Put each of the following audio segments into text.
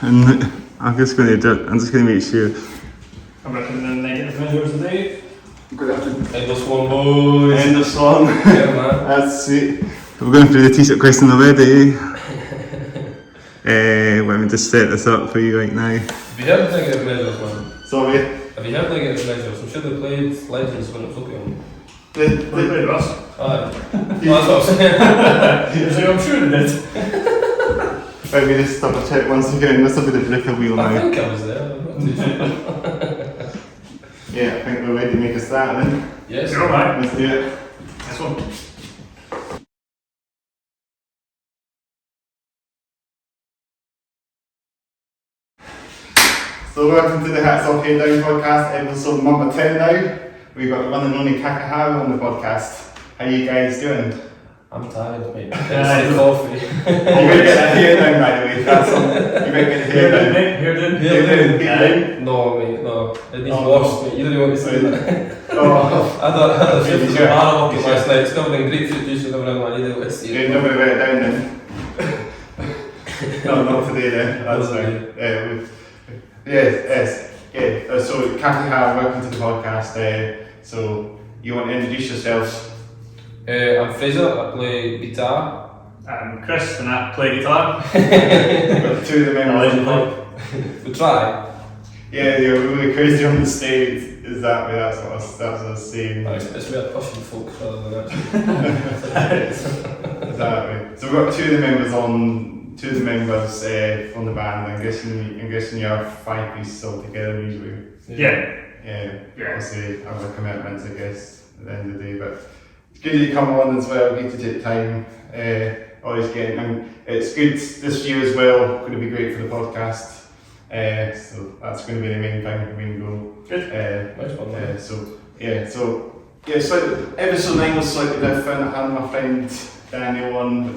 and I'm just going to make sure. I'm reckoning the negative measures today. Good afternoon. End of swan, boys. End of swan. Yeah, man. That's it. We're going through the t-shirt question already. Let me just set this up for you right now. Have you heard negative measures, man? Sorry. Have you heard negative measures? I'm sure they played Legends when it was Opium. They played Rust. Aye. Well, that's what I'm saying. So I'm sure they did. Let me just double check once again. This will be the breaker wheel now. I think I was there. I'm not too sure. Yeah, I think we're ready to make a start then. Yes. You're alright. Let's do it. This one. So welcome to the Hats Off Head Down podcast, episode number 10 now. We've got the one and only Kakihara on the podcast. How you guys doing? I'm tired, mate. It's coffee. You better get that hair down, by the way. That's all. You better get the hair down. Hair down. No, mate, no. It needs washed, mate. You don't want to see that. Oh, I had a shift sure. from Arnold last night. It's covered in grapefruit juice and everything. I need to see you it. never wet it down then. No, not today then. That's fine. Yes. So Kakihara, welcome to the podcast. So you want to introduce yourselves? I'm Fraser. I play guitar. I'm Crust and I play guitar. Got two of the members. We try. Yeah, you're really crazy on the stage. Is that way? That's what I was saying. It's weird pushing folk rather than actually. Exactly. So we've got two of the members on the band. I'm guessing you're 5 pieces all together usually. Yeah. Obviously, I have a commitment, I guess, at the end of the day. But it's good that you come on as well. Good to take time. Always getting, and it's good this year as well. Going to be great for the podcast. So that's going to be the main thing, main goal. Good. Nice one, So episode 9 was slightly different. I had my friend Daniel on,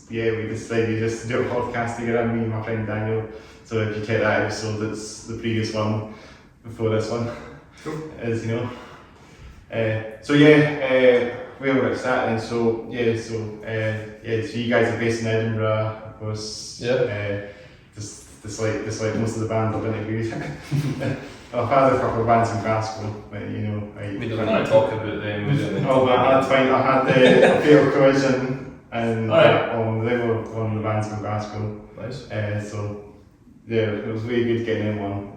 we decided just to do a podcast together, me and my friend Daniel. So if you take that episode, it's the previous one before this one. Cool. As you know. Where we're at starting. So you guys are based in Edinburgh, of course. Yeah. Just like most of the bands I've interviewed. I've had a couple of bands in Glasgow, but you know. We don't want to talk about them. We don't Oh, but I had a Fatal Collision and they were one of the bands in Glasgow. Nice. It was really good getting in one.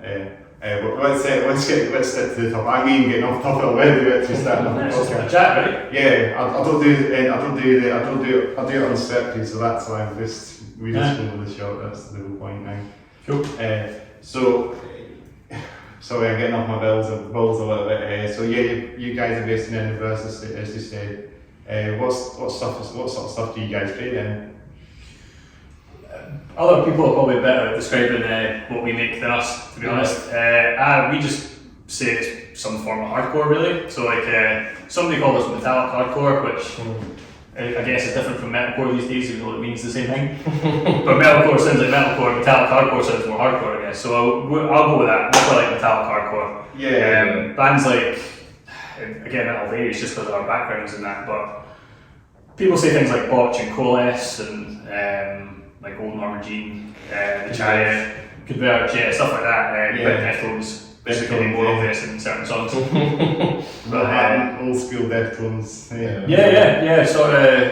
But let's stick to the top. I'm even getting off topic already. We're actually starting off the It's podcast. a chat, right? Yeah, I do it unscripted, so that's why we just go with the shot. That's the whole point now. Cool. Sorry, I'm getting off my balls a little bit. You guys are based in Edinburgh, as you said. What sort of stuff do you guys play then? Other people are probably better at describing what we make than us, to be honest. We just say it's some form of hardcore, really. So somebody called us metallic hardcore, which I guess is different from metalcore these days, even though it means the same thing. But metalcore sounds like metalcore, metallic hardcore sounds more hardcore, I guess. So I'll go with that. We'll play like metallic hardcore. Yeah. Bands like, again, that'll vary just because of our backgrounds and that, but people say things like Botch and Coalesce and like Old Norma Jean, The Chariot, Converge, stuff like that. But deftones, basically more obvious in certain songs. But old school deftones. Sort of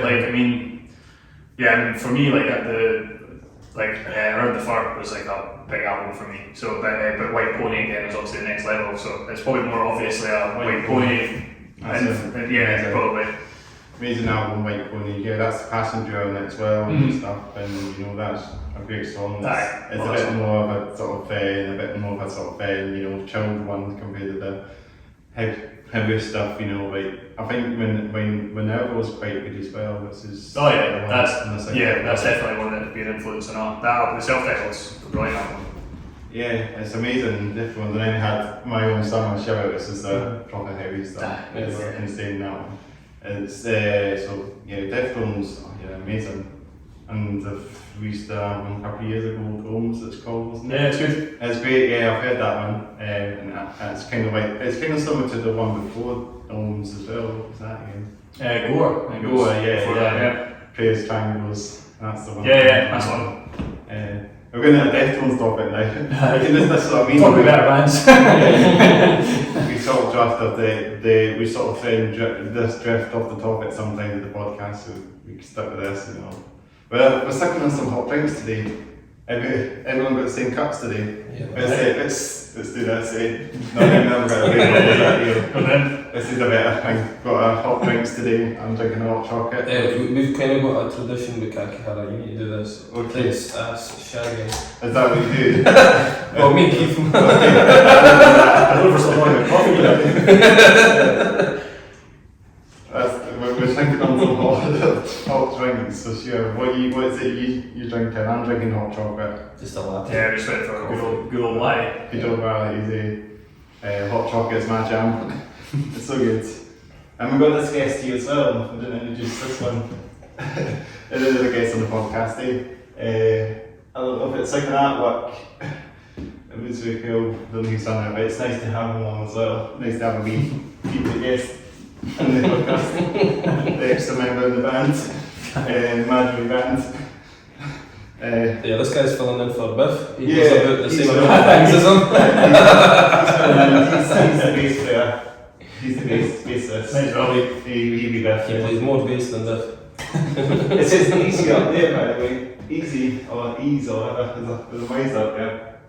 for me, Around the Fart was like a big album for me. So, but White Pony again is obviously the next level. So it's probably more obviously a White Pony. Probably. Amazing album, White Pony. Yeah, that's Passenger on it as well and stuff. And you know, that's a great song. It's a bit more of a sort of chilled one compared to the heavier stuff. You know, like I think when Elva was quite good as well. That's definitely one that's been influenced on all. That album, the self-title's a brilliant album. Yeah, it's amazing, different. And then I had my own summer show. This is the proper heavy stuff. It's insane that one. It's Deftones, amazing. And they've released an album a couple of years ago, Homes, it's called, wasn't it? Yeah, it's good. It's great, I've heard that one. And it's kind of similar to the one before Homes as well. What was that again? Gore. Gore, Praise Triangles, that's the one. That's one. We're going to a deftones topic now. This is what I mean. Talk about bands. We sort of drafted we sort of drift off the topic sometimes of the podcast, so we can stick with this, you know. We're sticking on some hot drinks today. Everyone got the same cups today. Yeah. Let's do this. No, I'm going to This is a better thing. Got hot drinks today. I'm drinking hot chocolate. We've kind of got a tradition with Kakihara. You need to do this. Okay. It's shagging. Is that what you do? Well, me and Keith. I look for some more coffee. We're drinking on some hot drinks, so sure. What is it you're drinking? I'm drinking hot chocolate. Just a latte. Yeah, we just went for a good old latte. Good old barley easy. Hot chocolate's my jam. It's so good. And we've got this guest here as well. I didn't introduce this one. It is a guest on the podcast, I don't know if it's like an artwork. It was really cool, the new done it, but it's nice to have him on as well. Nice to have a wee people guest in the podcast. The extra member of the band, Imaginary band. Yeah, this guy's filling in for Biff. He Yeah, does about the he's same amount of things as him. He's the bass player. He's the bassist. Nice, well, He'll be Biff. He plays more bass than Biff. It says easy up there, by the way. Easy, or ease, or whatever. There's a mice up there.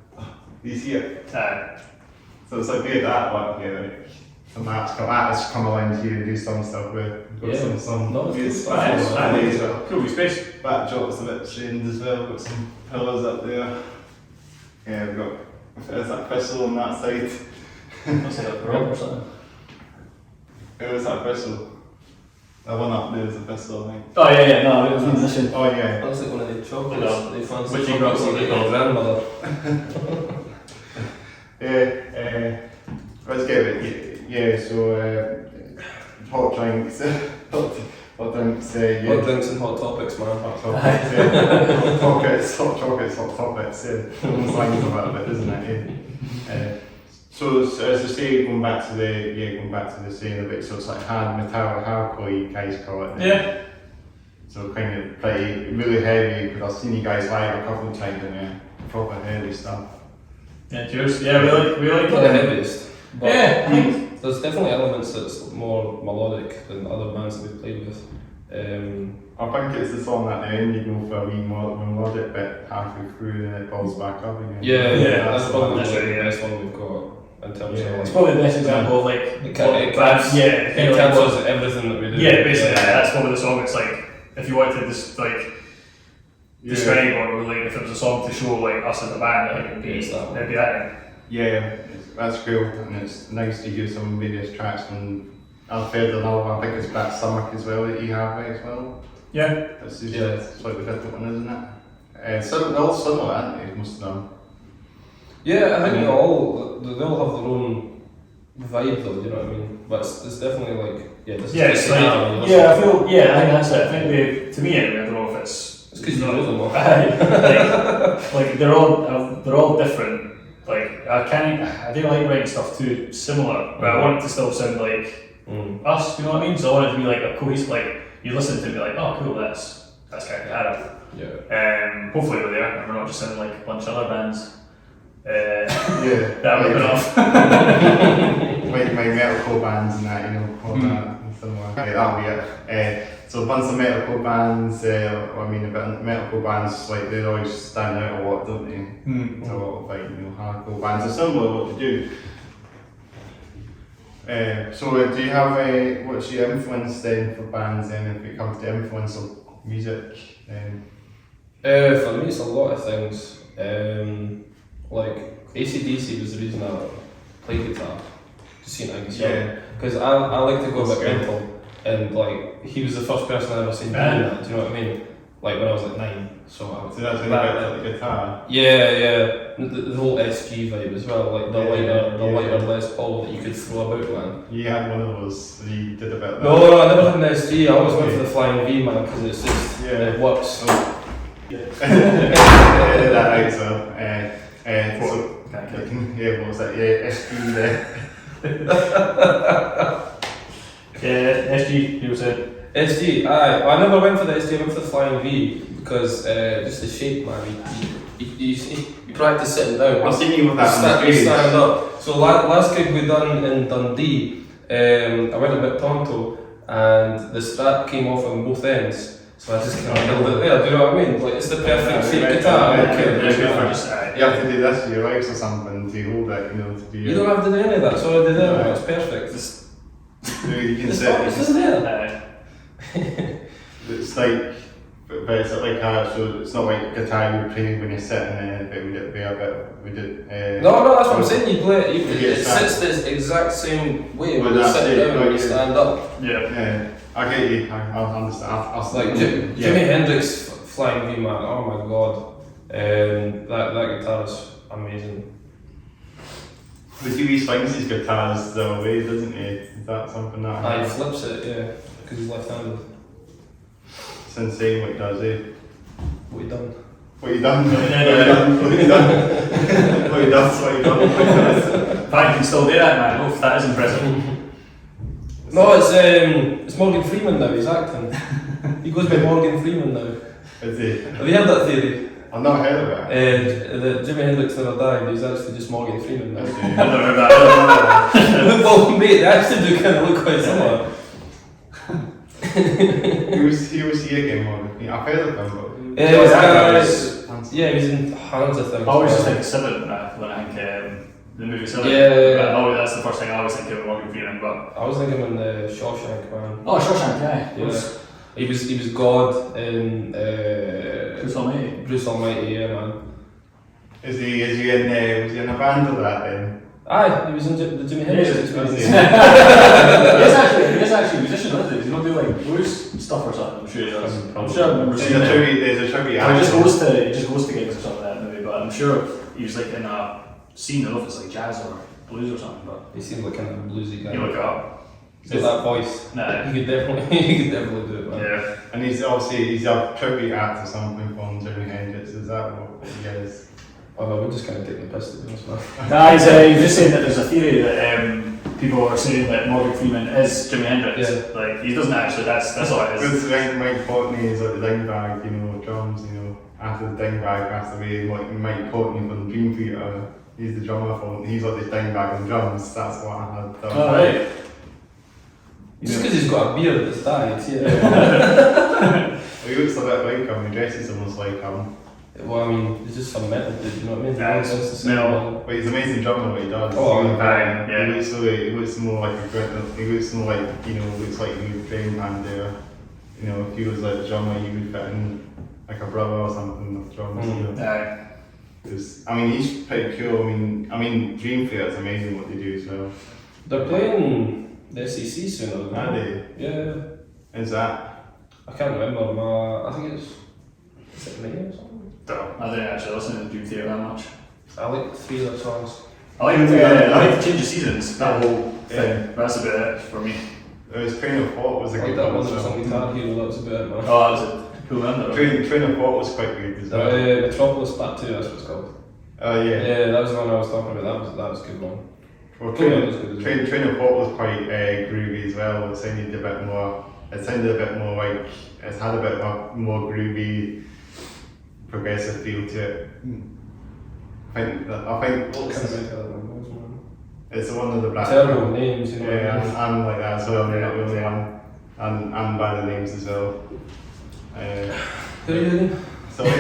You see it? So it's like weird artwork here, like some artists come along here and do some stuff with. Got some No, it's weird good stuff. nice. As well. Cool space. Backdrop's a bit strange as well, got some pillars up there. Yeah, we've got, there's that crystal on that side. Looks like a grub or something. Where's that crystal? That one up there is a crystal, I think. Oh yeah, no, it was in this. Oh yeah. Looks like one of the chocolates. No. They fancy Which you chocolates got like from your grandmother. Let's get it. Yeah, so hot drinks. Hot drinks, yeah. Hot drinks and hot topics, man. Hot topics, yeah. Hot topics. Almost lines about it, isn't it? Yeah. So as I say, going back to the saying a bit, so it's like hardcore you guys call it. Yeah. So kind of pretty, really heavy, because I've seen you guys live a couple of times and proper heavy stuff. Yeah, cheers. Yeah, we like Not the heaviest. But Yeah, I think there's definitely elements that's more melodic than other bands that we've played with. I think it's the song at the end you go for a wee melodic bit halfway through and it falls back up again. Yeah, that's the probably one. that's right, the yeah. best one we've got in terms Yeah. of it's like. probably the best example of like It what bands. Yeah, it kind of like captures what- everything that we do. yeah, basically that's probably the song. It's like if you wanted to describe or like if it was a song to show like us as a band, like it'd be It's that one. that. Yeah, that's cool, and it's nice to hear some various tracks from. I've heard another one, I think it's Black Stomach as well that you have as well. Yeah. It's Yeah. slightly different one, isn't it? They're all similar, aren't they, most of them? Yeah, I think they all have their own vibe though, you know what I mean? But it's definitely like, this is Yeah, it's the like, sound, I feel, I think that's it. I think to me anyway, I don't know if it's because you know them all. like they're all different. Like I do like writing stuff too similar, but I want it to still sound like us. You know what I mean? So I want it to be like a cohesive. Like you listen to it and be like, oh cool, that's Kakihara. Yeah. Hopefully we're there, and we're not just sounding like a bunch of other bands. Yeah. That would have been off. my metalcore bands and that, all that and similar. Okay, that'll be it. So a bunch of metalcore bands, a bit of metalcore bands, like they always stand out a lot, don't they? So a lot of like, hardcore bands are similar to what they do. So do you have what's your influence then for bands then, if it comes to influence of music? For me it's a lot of things. Like AC/DC was the reason I played guitar, just seeing I guess. Because I like to go a bit mental, and like he was the first person I ever seen doing that. Do you know what I mean? Like when I was like 9. So that's when you got the guitar. Yeah. The whole SG vibe as well, like the lighter Les Paul that you could throw about, man. You had one of those, so you did a bit of that. No, I never had an SG. I always went for the Flying V, man, because it's just it works. That right, so. What was that? Yeah, SG there. Yeah, SG. You said. SG, I never went for the SG, I went for the Flying V because just the shape, man. you practice sitting down. I've seen you with that on You stage. stand up. So last gig we done in Dundee, I went a bit tonto and the strap came off on both ends. So I just kind of held it there, do you know what I mean? Like, it's the perfect shape guitar. You have to do this to your legs or something to hold it, you know, to do You don't have to do any of that, it's already there, it's perfect. you can The sit. stop is there. It's like, but it's like so it's not like guitar you play when you're sitting there, but we did. No, that's what I'm saying, you play it, it stand. sits the exact same way Well, when you that's sit it, down like, and you stand up. Yeah, I get you. I understand. It's like Jimi Hendrix Flying V, man, oh my god. That guitar is amazing. The TV swings his guitars the way, doesn't he? Is that something that He flips it, yeah, because he's left-handed. It's insane what he does, eh? What he done? What he done? What he done? What he done? What he does? What he done? What he does? If I can still do that, man, oh, that is impressive. No, it's Morgan Freeman now, he's acting. He goes by Morgan Freeman now. Is he? Have you heard that theory? I've not heard of it. That Jimi Hendrix never died, he's actually just Morgan Freeman now. Is he? I don't know that. Well, mate, they actually do kind of look quite similar. He was here again, Morgan. I've heard of him, but This that guy's, yeah, he's in hundreds of things. I always just think of Seven when I think the movie Seven. Yeah. Oh, that's the first thing I always think of Morgan Freeman. But I was thinking in the Shawshank, man. oh, Shawshank, yeah. Yeah. He was God in Bruce Almighty. Bruce Almighty, yeah, man. is he was he in a band of that then? Aye, he was in the Jimi Hendrix Yeah, experience. he He is actually a musician, isn't he? He's not doing like blues stuff or something. I'm sure he does. I'm sure I remember seeing it. There's a tribute. He just goes to gigs or something like that maybe, but I'm sure he was like in a scene. I don't know if it's like jazz or blues or something, but He seems like kind of a bluesy guy. you look it up. He's got that voice. Nah. He could definitely do it, man. Yeah. And he's a tribute act or something from Jimi Hendrix. Is that what he is? Well, we're just kind of taking the piss, to be honest, man. Nah, he's just saying that there's a theory that people are saying that Morgan Freeman is Jimi Hendrix. Yeah. Like he doesn't actually. That's all it is. It's like Mike Courtney is like the dingbag, you know, drums, you know. After the dingbag passed away, Mike Courtney from Dream Theater, he's the drummer for. He's like the dingbag on drums. That's what I had. Oh, right. Just because he's got a beard that's died, yeah. He looks a bit like him. He dresses almost like him. Well, I mean, he's just some metal dude, you know what I mean? Yeah, He wants to say no. metal. But he's an amazing drummer. What he does. Oh, yeah. He looks more like a good. He looks more like looks like he would train band there. You know, if he was like a drummer, he would fit in like a brother or something with drums. You know. Yeah. I mean, he's pretty cool. I mean, Dream Theater's amazing what they do as well. They're playing the SEC soon, Are they? Yeah. Is that? I can't remember, I think is it May or something? I don't actually listen to Dream Theater that much. I like 3 of their songs. I like the Change of Seasons. That whole thing. Yeah. That's about it for me. It was Train of Thought was a I like good that one one, as there's some well. Guitar Hero, that was a bit, man. Oh, that was a cool one. Train of Thought was quite good as well. Metropolis Part 2, that's what it's called. Oh yeah. Yeah, that was the one I was talking about, that was a good one. Well, Train was good as well. Train of Thought was quite groovy as well. It sounded a bit more. It sounded a bit more like it had a bit more groovy, progressive feel to it. I think Kind of like that one was, man. it's one of the black. Terrible names, you know. Yeah, and like that as well. I'm not the only one, and by the names as well. Who are you again? Sorry.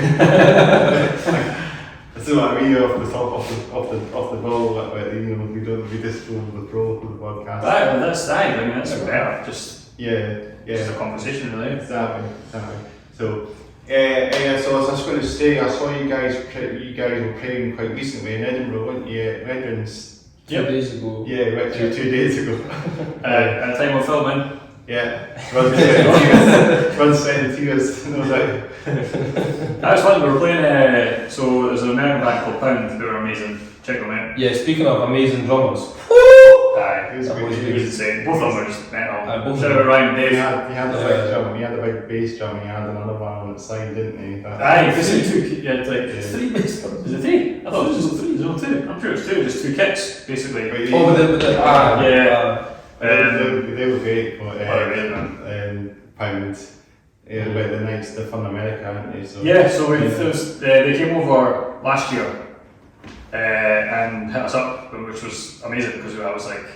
So I mean, off the ball, we just go with the pro for the podcast. Right, well, that's better. Just Yeah. a conversation, really. Exactly. So, so I was just going to say, I saw you guys were playing quite recently in Edinburgh, weren't you? At Redlands. 2 days ago. Yeah, actually 2 days ago. At the time of filming. Yeah. Run sweating tears, no doubt. That was fun. We were playing. So there's an American band called Pound. They were amazing. Check them out. Yeah, speaking of amazing drummers. Aye, It was That great. was it was insane. Both of them were just metal. Both of Shout them. out Ryan and He Dave. had the big drum, he had the big bass drum, and he had another one on the side, didn't he? Aye, because he took. Yeah, like 3 bass drums. is it 3? I thought it was just 3. There's no 2. I'm sure it's 2. Just 2 kicks, basically. But he- Oh, with the Yeah. they were great, but man. Pound. About the nights they're from America, aren't they? So Yeah, so they came over last year and hit us up, which was amazing because I was like,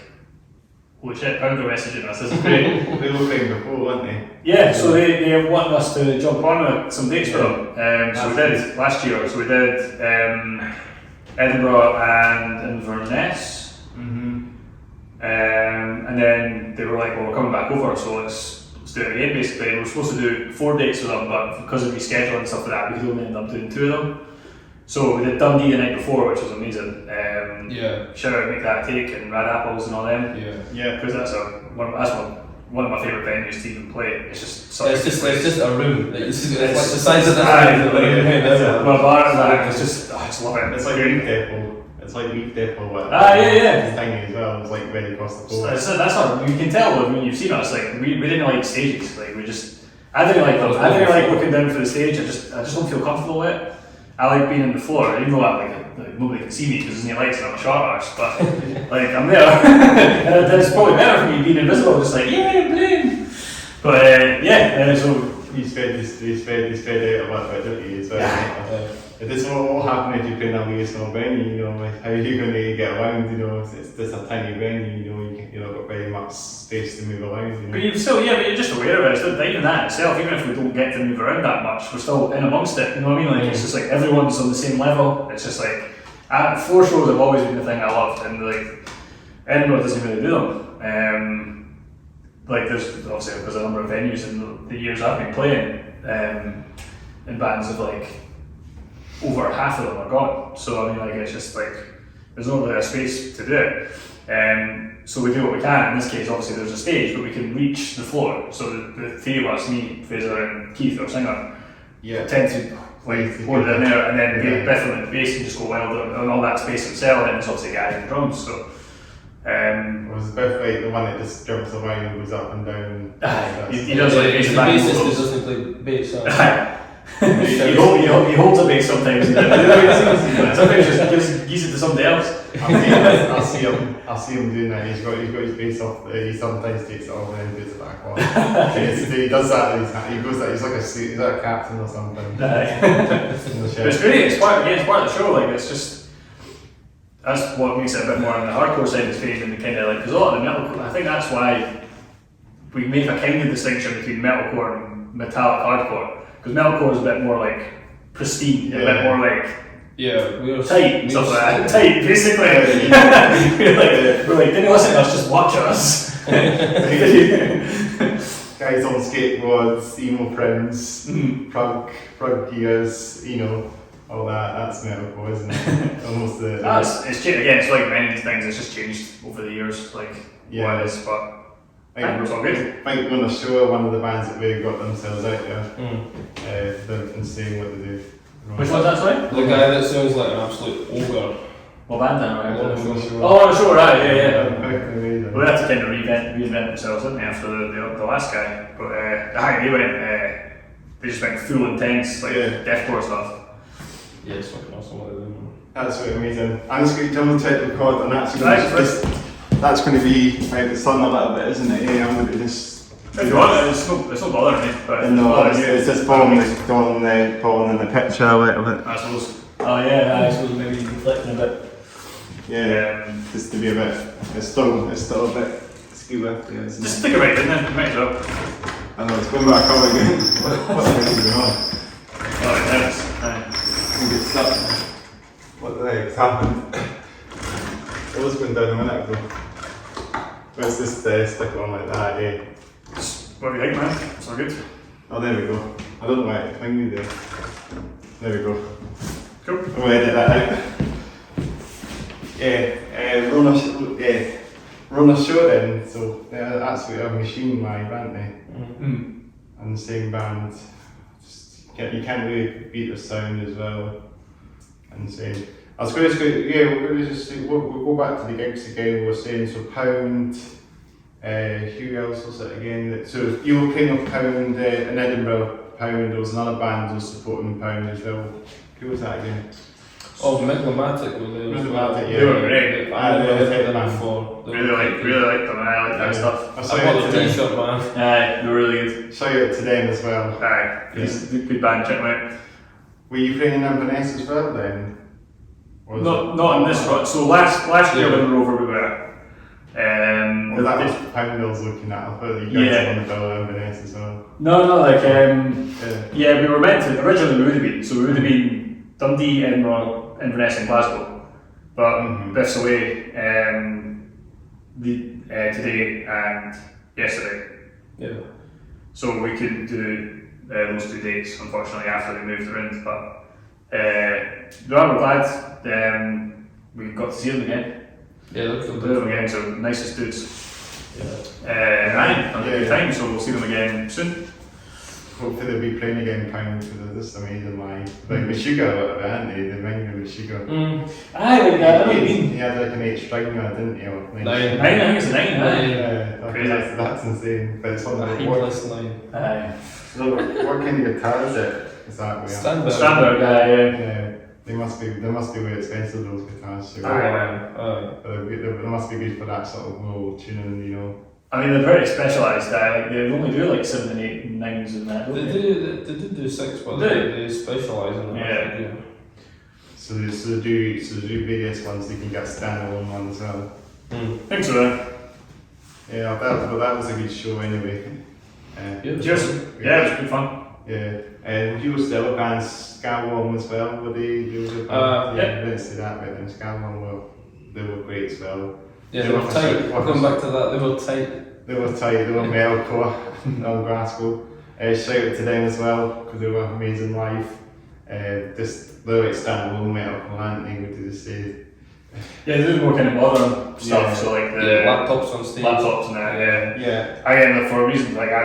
holy shit, Pounder messaging us, this is great. They were playing before, weren't they? Yeah, so they wanted us to jump on with some dates for them. So we did last year. So we did Edinburgh and Inverness. And then they were like, well, we're coming back over, so let's do it again basically. And we were supposed to do 4 dates with them, but because of rescheduling and stuff like that, we could only end up doing 2 of them. So we did Dundee the night before, which was amazing. Shout out Make That Take and Rad Apples and all them. Yeah. Because that's one of my favourite venues to even play. It's just it's just a room. It's like the size of the room. Well, bar and that, it's just, I just love it. It's like Leaf Depot. It's like Leaf Depot. Yeah. It's tiny as well. It's like right across the board. So that's not, you can tell when you've seen us, like we didn't like stages. Like I didn't like them. I didn't like looking down for the stage. I just don't feel comfortable with it. I like being on the floor, even though like nobody can see me because there's no lights and I'm a short arse, but like I'm there. And it's probably better for me being invisible, just like, yeah, I'm playing. But so you spread out a bit, don't you, as well? It is what happened if you play in a really small venue, you know, like how are you going to get around, you know, it's just a tiny venue, you know, you've not got very much space to move around, you know. But you're just aware of it, it's not even that itself, even if we don't get to move around that much, we're still in amongst it, you know what I mean, like it's just like everyone's on the same level, it's just like, floor shows have always been the thing I loved, and like, Edinburgh doesn't really do them. Like there's a number of venues in the years I've been playing, in bands of like, over half of them are gone. So I mean, like it's just like there's not really a space to do it. So we do what we can. In this case, obviously there's a stage, but we can reach the floor. So the 3 of us, me, Fraser, and Keith, our singer, tend to like hold it in there, and then Beth and the bass can just go wild on all that space itself. And then it's obviously Gary and drums. So. Was Beth like the one that just jumps around and goes up and down? He does like bass and back vocals. The bassist doesn't play bass. He holds a bass sometimes. Sometimes just gives it to somebody else. I see him doing that. He's got his bass off. He sometimes takes it off and then puts it back on. He does that. He goes that. He's like a captain or something. But it's great. It's part of the show. Like it's just. That's what makes it a bit more on the hardcore side of things, and the kind of like because a lot of the metalcore. I think that's why we make a kind of distinction between metalcore and metallic hardcore. Because metalcore is a bit more like pristine, a bit more like we're tight and stuff like that. Tight, basically. We're like, didn't listen to us, just watch us. Guys on skateboards, emo prints, prog gears, you know, all that. That's metalcore, isn't it? Almost it's changed again. It's like many things. It's just changed over the years, like what it is, but. I think when I show one of the bands that really got themselves out there, and seeing what they do. Which one's that, sorry? The guy that sounds like an absolute ogre. What band then, right? On the show. Oh, on the show, right, yeah. Amazing. Well, they had to kind of reinvent themselves, didn't they, after the last guy. But they just went full intense, like deathcore stuff. Yeah, it's fucking awesome. That's really amazing. I'm just going to jump into the chord, and that's going to be like the sun a little bit, isn't it? Yeah, I'm going to just. If you want, it's not bothering me. But no, it's just falling in the picture a little bit. I suppose. Oh yeah, I suppose maybe reflecting a bit. Yeah, just to be a bit. It's still a bit ski lifty, isn't it? Just stick it right in there, might as well. I know it's going back up again. What's going on? Oh, it is. I think it's stuck. What the heck's happened? It was going down a minute ago. Let's just stick it on like that, eh? What do you think, man? It's all good. Oh, there we go. I don't know why it's thingy there. There we go. Cool. We'll edit that out. Run a show then, so they're absolutely a machine live, aren't they? Mm-hmm. And the same band. You can't really beat the sound as well. And same. I was going to say, we'll go back to the gigs again. We were saying, so Pound, who else was it again? So you were playing with Pound in Edinburgh, Pound, there was another band who was supporting Pound as well. Who was that again? Oh, Megalmatic was there. Megalmatic, yeah. They were great. I never heard them before. Really like them, and I like that stuff. I bought the t-shirt, man. They're really good. Shout out to them as well. Good band, check them out. Were you playing in Inverness as well then? Not in this run. So last year when we were over, we were. Well, that was Poundville's looking at. I thought you guys were on the bill of Inverness as well. No, like we were meant to. Originally we would have been. So we would have been Dundee, Edinburgh, Inverness, and Glasgow. But Biff's away today and yesterday. Yeah. So we couldn't do those 2 dates, unfortunately, after they moved around. But we're glad we got to see them again. Yeah, they're cool. Them again, so nicest dudes. Had a good time, so we'll see them again soon. Hopefully they'll be playing again in Pound because they're just amazing live. Like Meshuggah a little bit, haven't they? They remind me of Meshuggah. Aye, like that. He had like an 8 string on, didn't he? Or 9. I think it's a 9. Yeah, Crazy. that's insane. But it's one of the Heatless 9. Aye. So what kind of guitar is it? Exactly. Standard, yeah. They must be way expensive, those guitars. So they must be good for that sort of low tuning, you know. I mean, they're very specialised. Like they only do like 7 and 8 and 9s and that. They do 6, but they specialise in that. Yeah. So they do various ones. They can get standalone ones as well. I think so. Yeah, that was a good show anyway. Cheers. It was good fun. Yeah, and you was the other bands, SCARWORN as well. Were they? I didn't see that, but then SCARWORN they were great as well. Yeah, they were tight. Going back to that, they were tight. They were tight. They were metalcore on Glasgow. Shout out to them as well because they were amazing live. Just they're like standalone metalcore, aren't they? What did they say? Yeah, they do more kind of modern stuff. So like the laptops on stage. Laptops and that. Yeah. Again, for a reason like I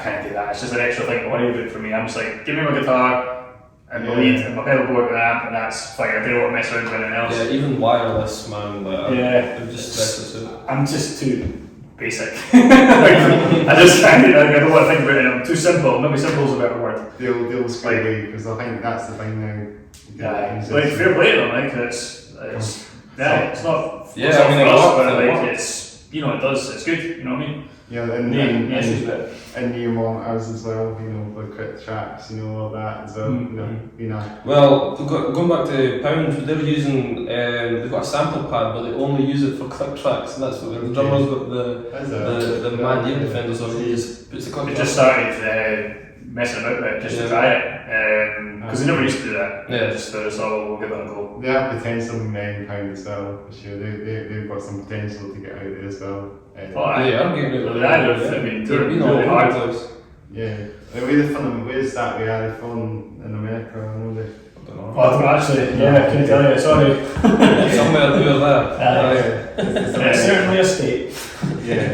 can't do that. It's just an extra thing to worry about for me. I'm just like, give me my guitar and my lead and my pedal board and an amp, and that's fine. I don't want to mess around with anything else. Yeah, even wireless, man. Like, it just stresses out. I'm just too basic. I just can't. I don't want to think about it. I'm too simple. Maybe simple is a better word. They'll screw away because I think that's the thing now. Yeah, like fair play to them. Like it's not. Yeah, I mean, it's you know it does. It's good. You know what I mean? Yeah, and new monitors as well, you know, for quick tracks, you know, all that as well, you know. Well, going back to Pound, they're using, they've got a sample pad, but they only use it for click tracks, and that's what the drummer's got the Man Ear Defenders on, he just puts the click tracks. They just started messing about with it just to try it, because they never used to do that. Yeah. Just so we'll give it a go. They have potential in Pound as well, for sure. They've got some potential to get out there as well. I'm getting it. I mean, they're really hard. Yeah. Where's that? We had a phone in America, I know they. I don't know. Oh, actually, I couldn't tell you, sorry. Somewhere near there. Certainly a state. Yeah.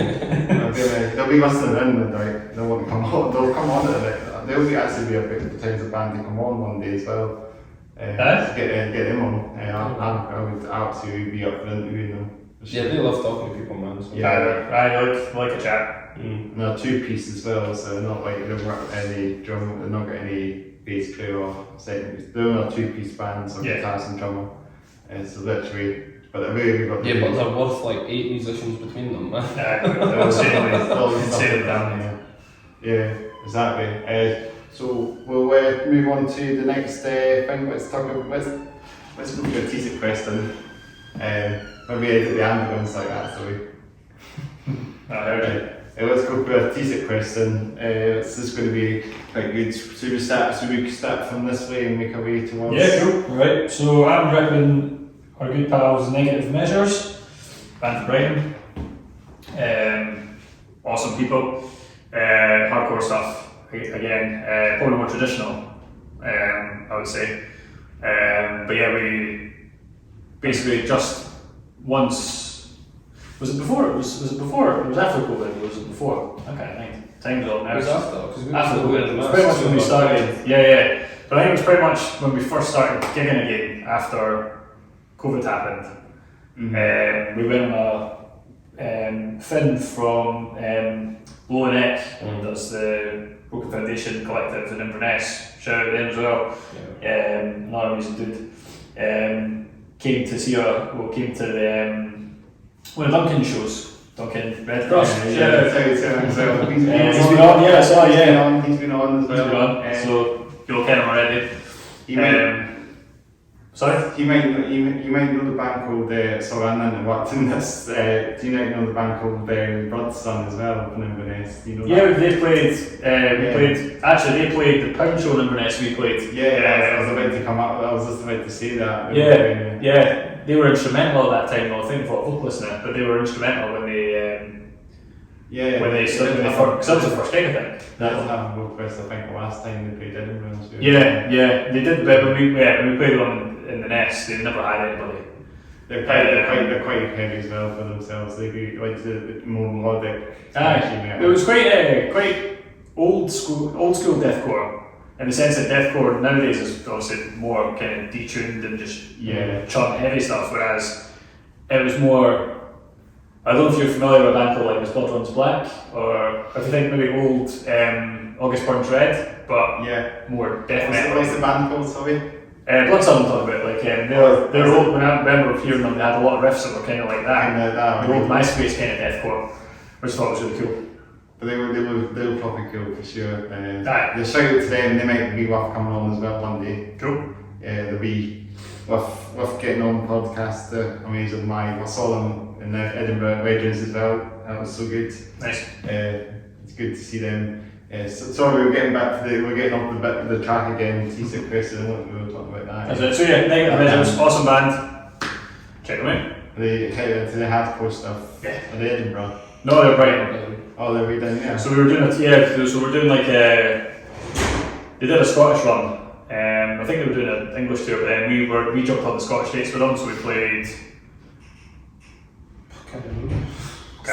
They'll be listening in, like, they won't come on, they'll come on at it. They'll actually be a big potential band to come on one day as well. Get them on. I would absolutely be up for interviewing them. Yeah, they love talking to people, man. So. Yeah, I like a chat. They're 2-piece as well, so they're not like they've got any drum, they've not got any bass player or second piece. They're a 2-piece band, so guitars and drummer. So literally, but they're really got. Yeah, but they're worth like 8 musicians between them, man. They're insanely down here. Yeah, exactly. So we'll move on to the next thing. Let's go through a teaser question. Maybe edit the ambulance like that, sorry. Let's go for a teaser question. This is going to be quite good. So we start from this way and make our way towards. Yeah, cool. Right. So I'm repping our good pals Negative Measures, band from Brighton. Awesome people. Hardcore stuff. Again, probably more traditional. I would say. But yeah, we basically just once. Was it before? Was it before? It was after COVID. Was it before? I can't think. Time's up now. It was after. After COVID. It was pretty much when we started. Yeah. But I think it was pretty much when we first started gigging again after COVID happened. We went on a Finn from Blow Neck, that's the Broken Foundation Collective in Inverness. Shout out to them as well. Another amazing dude. Came to the one of Duncan's shows. Duncan Red Crust. He's been on, I saw, He's been on as well. So you'll ken him already. You might, Sorry? you might know the band called, sorry, I'm interrupting this. Do you know the band called Bloodsun as well, up in Inverness? Do you know Yeah, that? they played, actually they played the Pound Show in Inverness, we played. Yeah, I was about to come up, I was just about to say that. Yeah, they were instrumental at that time, though. I think for vocalist now, but they were instrumental when they because that was the first gig, I think. That was having vocalist, I think, the last time they played Edinburgh. So Yeah, they did, but when we played one in the Nest, they never had anybody. They're quite heavy as well for themselves. They do like the more melodic. It was quite old school deathcore, in the sense that deathcore nowadays is obviously more kind of detuned and just chunk heavy stuff, whereas it was more. I don't know if you're familiar with a band called like Blood Runs Black, or if you think maybe old August Burns Red, but more death metal. What's the band called, sorry? Bloodsun I'm talking about, like they were old, when I remember hearing them, they had a lot of riffs that were kind of like that. The old MySpace kind of deathcore, which I thought was really cool. But they were proper cool for sure. The shout out to them, they might be worth coming on as well one day. Cool. They'll be worth getting on podcast. Amazing live. I saw them in Edinburgh Rénovations as well. That was so good. Nice. It's good to see them. Sorry, we're getting off the track again. T-Sick Crust, and what we were talking about that. So Rénovations, awesome band. Check them out. They to the hardcore stuff. Yeah. Are they Edinburgh? No, they're Brighton. Oh, they're way down there. So we were doing so we're doing like they did a Scottish run. I think they were doing an English tour, but then we jumped on the Scottish dates with them, so we played. Can't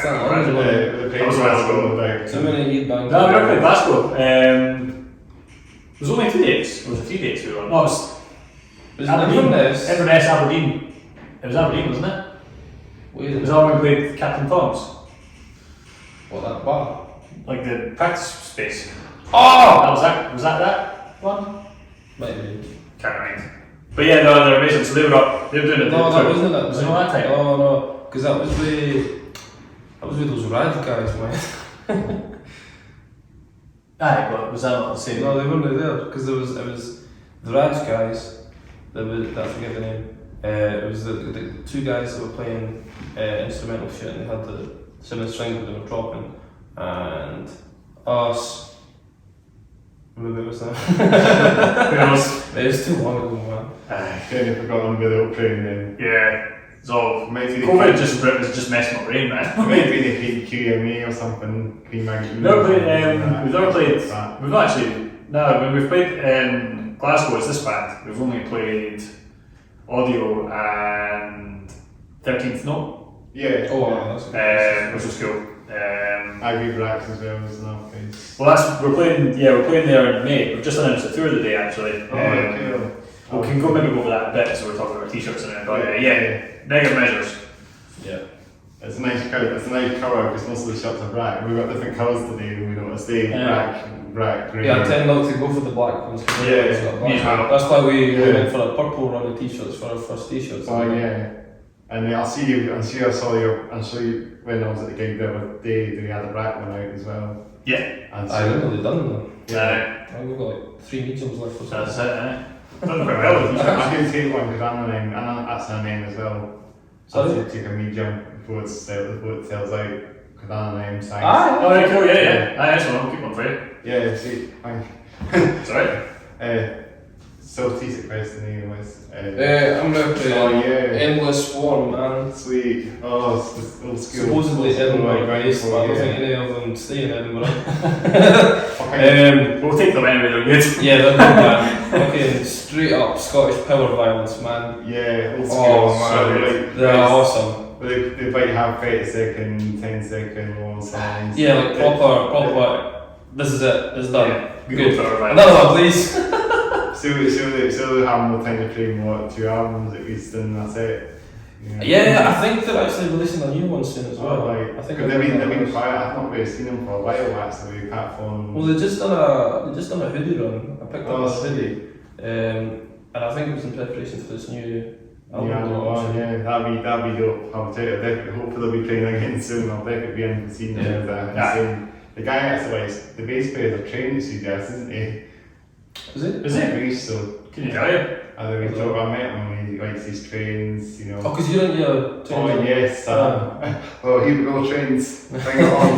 remember. That was a while ago. So many bands. No, we never played Glasgow. It was only 2 dates. It was 3 dates we were on. No, it was Inverness? Inverness, Aberdeen. It was Aberdeen, wasn't it? Wait, It was all when we played Captain Tom's. what, that bar? Like the practice space. Oh! Was that one? Might be. Can't remember. But yeah, no, they're amazing. So they were doing it. No, that wasn't it. Was it not that time? Oh no, because that was with those Raj guys, man. Aye, but was that not the same? No, they weren't there because it was the Raj guys. I forget the name. It was the 2 guys that were playing instrumental shit, and they had the 7 strings that they were dropping, and us. Maybe it was that. Who knows? It was too long ago, man. I've forgotten with the opening then. Yeah. So Maybe COVID was just messing my brain, man. Maybe they played QMA or something. We've never played. We've not actually. No, when we've played Glasgow, it's this band. We've only played Audio and 13th Note. Yeah. Oh, that's good. Which was cool. Ivy Blacks as well as another place. Well, we're playing there in May. We've just announced a tour today, actually. Cool. We can go over that a bit, so we're talking about t-shirts and everything. But Negative Measures. Yeah. It's a nice colour. Because most of the shots are black. We've got different colours today, and we don't want to stay black, grey. Yeah, I tend not to go for the black ones. Me as well. That's why we went for a purple run of t-shirts for our first t-shirts. Oh yeah. And I'll see you. I'm sure when I was at the gig the other day. They had a black one out as well. Yeah. And I haven't really done them. Yeah. I think we've got like 3 mediums left or something. That's it, Done quite well with t-shirts. I can take one because I'm a name, and that's her name as well. Sorry? I'll take a medium before it sells out because I'm a name size. Oh, yeah, cool, yeah. Nice one, I'll keep one for you. Yeah, see, thank Sorry. So T-Sick Crust anyways. I'm gonna play Endless Swarm, man. Sweet. Oh, it's old school. Supposedly Edinburgh based, but I don't think any of them stay in Edinburgh. We'll take them anyway, they're good. Yeah, they're good, man. Fucking straight up Scottish power violence, man. Yeah, old school. Oh man, they're awesome. They might have 30-second, 10-second long songs. Yeah, like proper. This is it. It's done. Yeah, good. Power violence. Another one, please. So they have more time to play 2 albums at least, and that's it. Yeah, I think they're actually releasing a new one soon as well. Right. I think they've been quiet. I've not really seen them for a while actually. Platform. Well, they just done a hoodie run. I picked up a hoodie, and I think it was in preparation for this new album. Yeah, that'd be dope. I'll tell you, hopefully they'll be playing again soon. I'll definitely be in to see them. The guy actually, the bass player is a trained at CJS, isn't he? Is it? Is it? Greece, so Can you tell you? I met him when he likes these trains, you know. Oh, because you're into your Oh yes, well here we go, trains, bring it on.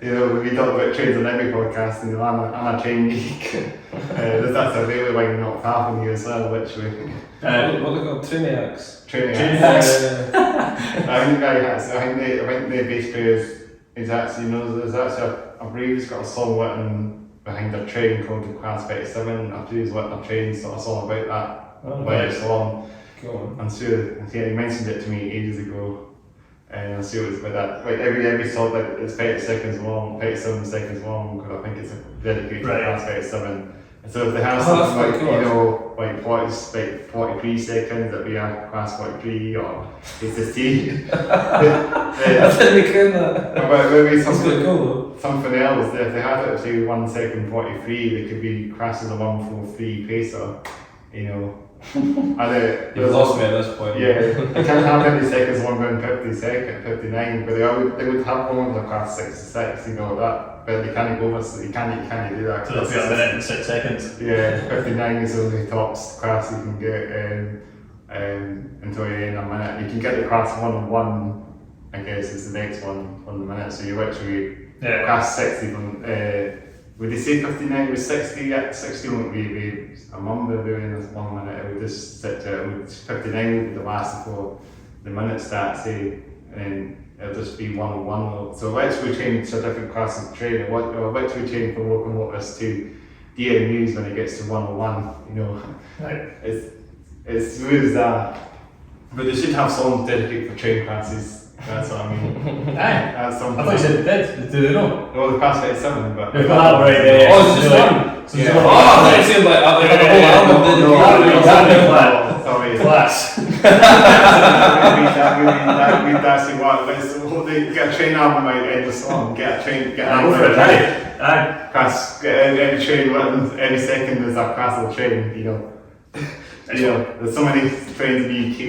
You know, we talk about trains on every podcast, and you know, I'm a train geek. That's a railway line not far from you as well, which we... what they call Triniacs? Triniacs. I think the bass player is actually, you know, there's actually I believe he's got a song written behind a train called the Class 37. I believe he's written a train sort of song about that, about his song. Go on. I'm sure he mentioned it to me ages ago. And I'm sure it was about that. Like every song, like it's 30 seconds long, 37 seconds long, because I think it's dedicated to Class 37. And so if they have something like, you know, like 43 seconds, that'd be a Class 43 or HST. I didn't recall that. But maybe That's quite cool something else, if they had it at say 1 second 43, they could be crashes a 143 pacer, you know. You've lost me at this point. Yeah, they can't have any seconds one going 59, but they would have one with a Class 66, you know, that, but they can't go over, so you can't do that. So that'll be a minute and 6 seconds. Yeah, 59 is the only tops class you can get until you're in a minute. You can get the Class 101, I guess, is the next one on the minute, so you literally, Class 60, would they say 59 was 60? Yeah, 60 won't be a number doing this 1 minute. It would just sit to it. 59 would be the last before the minute starts, say, and it'll just be 101. So let's we change to a different class of train, or let's we change from locomotives to DMUs when it gets to 101, you know. Right. It's smooth as that. But they should have songs dedicated for train classes. That's what I mean. Aye. That's I something. thought you said it did. Do they know? No, the Class 37, but... They've got that right there. Oh, it's just one? So Yeah. it's Oh, I thought you said like, I had a whole album dedicated. Sorry. Class. That's what they get a train album out every song. Get an Go album for it, out. aye. Class, every train, every second there's a class of train, you know. You know, there's so many trains in the UK,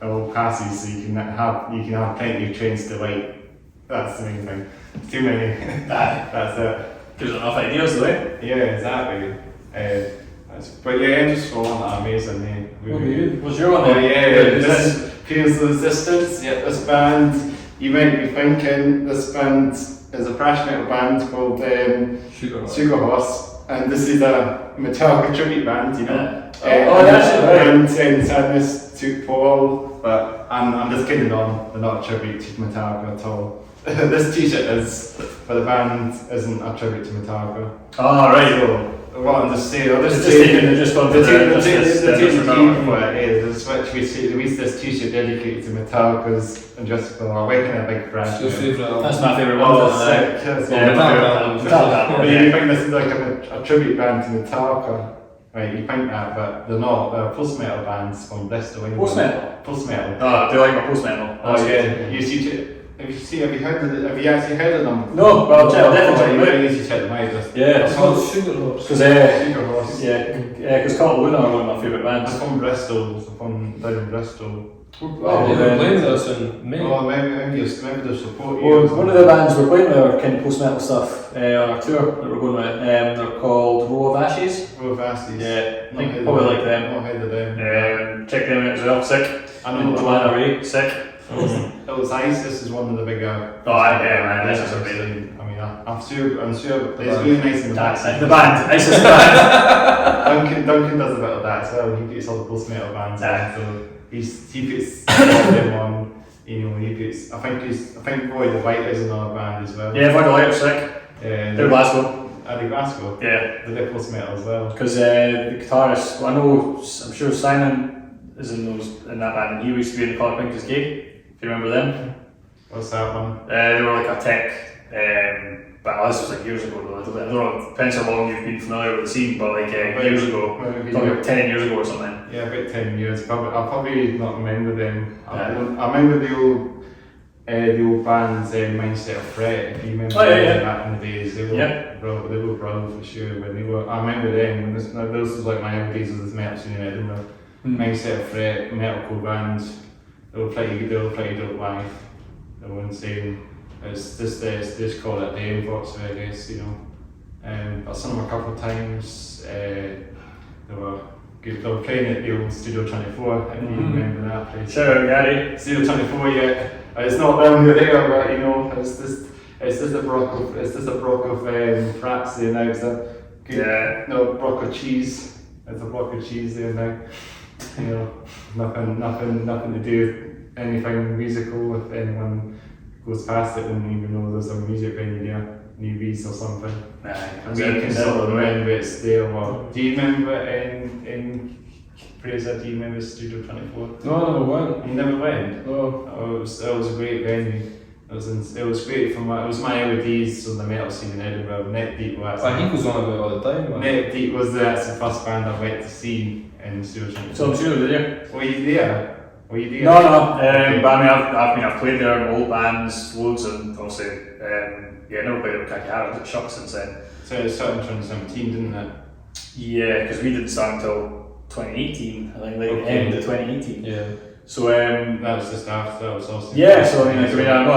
or classes, so you can have plenty of trains to like. That's the main thing. Too many. Aye. That's it. Gives enough ideas though, eh? Yeah, exactly. But yeah, just for that amazing name. What's your one Oh then? yeah, this Feels the Resistance. Yeah, this band, you might be thinking, this band is a thrash metal band called Sugar Horse, and this is a Metallica tribute band, you know. That's it, right. And Sadness took Paul, but I'm just kidding on, they're not a tribute to Metallica at all. This t-shirt is, but the band isn't a tribute to Metallica. Oh, right. So, what I'm just saying, They're just going for we released this t-shirt dedicated to Metallica's and just for a week in a big brand. Your favourite album? That's my favourite one. Oh, sick. That's Yeah, one. Metallica. But you think this is like a tribute band to Metallica, right? You think that, but they're not. They're post-metal bands from Bristol. Post-metal? Post-metal. Oh, do you like my post-metal? Oh yeah. Have you actually heard of them? No, but I'll definitely check them out. You should check them out. Yeah. It's called Sugar Horse. Because Sugar Horse. because Carl Luna are one of my favourite bands. I'm from Bristol. I'm from down in Bristol. Oh, they were playing this in May. Oh, maybe they support you. Well, one of the bands we're playing with are kind of post-metal stuff on our tour that we're going with. They're called Row of Ashes. Row of Ashes. Yeah, I think probably like them. Not heard of them. Check them out as well. Sick. I know Joanna Ray. Sick. It was nice. This is one of the bigger. Oh, yeah, man, this is amazing. I mean, I'm sure it's really nice in the back. The band. It's just the band. Duncan does a bit of that as well. He puts all the post metal bands on, so he puts all of them on. You know, he puts. I think Roy the White is another band as well. Yeah, Void the Light are sick. They're Glasgow. Are they Glasgow? Yeah. They're post metal as well. Because the guitarist, well, I'm sure Simon is in that band, and he used to be in the Colour Pink is Gay. If you remember them. What's that one? They were like a tech, but this was like years ago though. I don't know, depends how long you've been familiar with the scene, but like years ago, probably like 10 years ago or something. Yeah, about 10 years. I'll probably not remember them. I remember the old band's Mindset of Fret. If you remember them back in the days, they were brilliant for sure. When they were, I remember them. This was like my old days of this metal scene in Edinburgh. Mindset of Fret, metalcore bands. They were pretty dope live. They were insane. It's just call it the inbox, I guess, you know. I've seen them a couple of times. They were good. They were playing at the old Studio 24, if you remember that place. Shout out Gary. Studio 24, yeah. It's not down there, but you know, it's just a block of fraps there now. It's a good, no, block of cheese. It's a block of cheese there now. You know, nothing to do with anything musical. If anyone goes past it, wouldn't even know there's a music venue there, Newbies or something. And we can sort of remember it's there. Well, do you remember in Fraser? Do you remember Studio 24? No, I never went. You never went? No. Oh, it was a great venue. It was great it was my early days on the metal scene in Edinburgh. Neck Deep was. He goes on about all the time. Man. Neck Deep was that's the first band I went to see in Studio 24. So I'm sure they're there. Were you there? No. But I mean, I've played there in old bands, loads, and obviously, I never played with Kakihara, but shut since then. So it started in 2017, didn't it? Yeah, because we didn't start until 2018, I think, like the end of 2018. Yeah. So that was just after, that was awesome. Yeah, so I know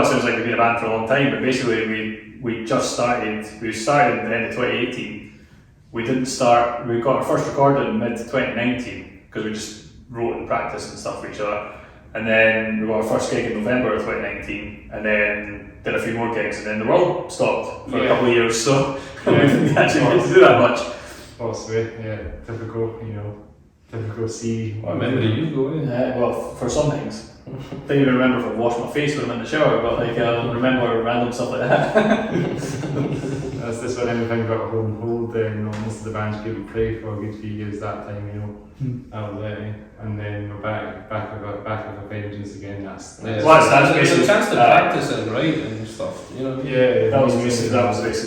it sounds like we've been a band for a long time, but basically we just started, we started at the end of 2018. We got our first recording in mid-2019, because we just wrote and practiced and stuff for each other. And then we got our first gig in November of 2019, and then did a few more gigs, and then the world stopped for a couple of years, so we didn't actually get to do that much. Possibly, yeah, typical C. I remember you going. Well, for some things. Don't even remember if I washed my face when I'm in the shower, but like I'll remember random stuff like that. That's just when everything got on hold. Most of the bands couldn't play for a good few years that time, That was it, and then we're back with a vengeance again. That's basically a chance to practice and write and stuff, Yeah, that was the basic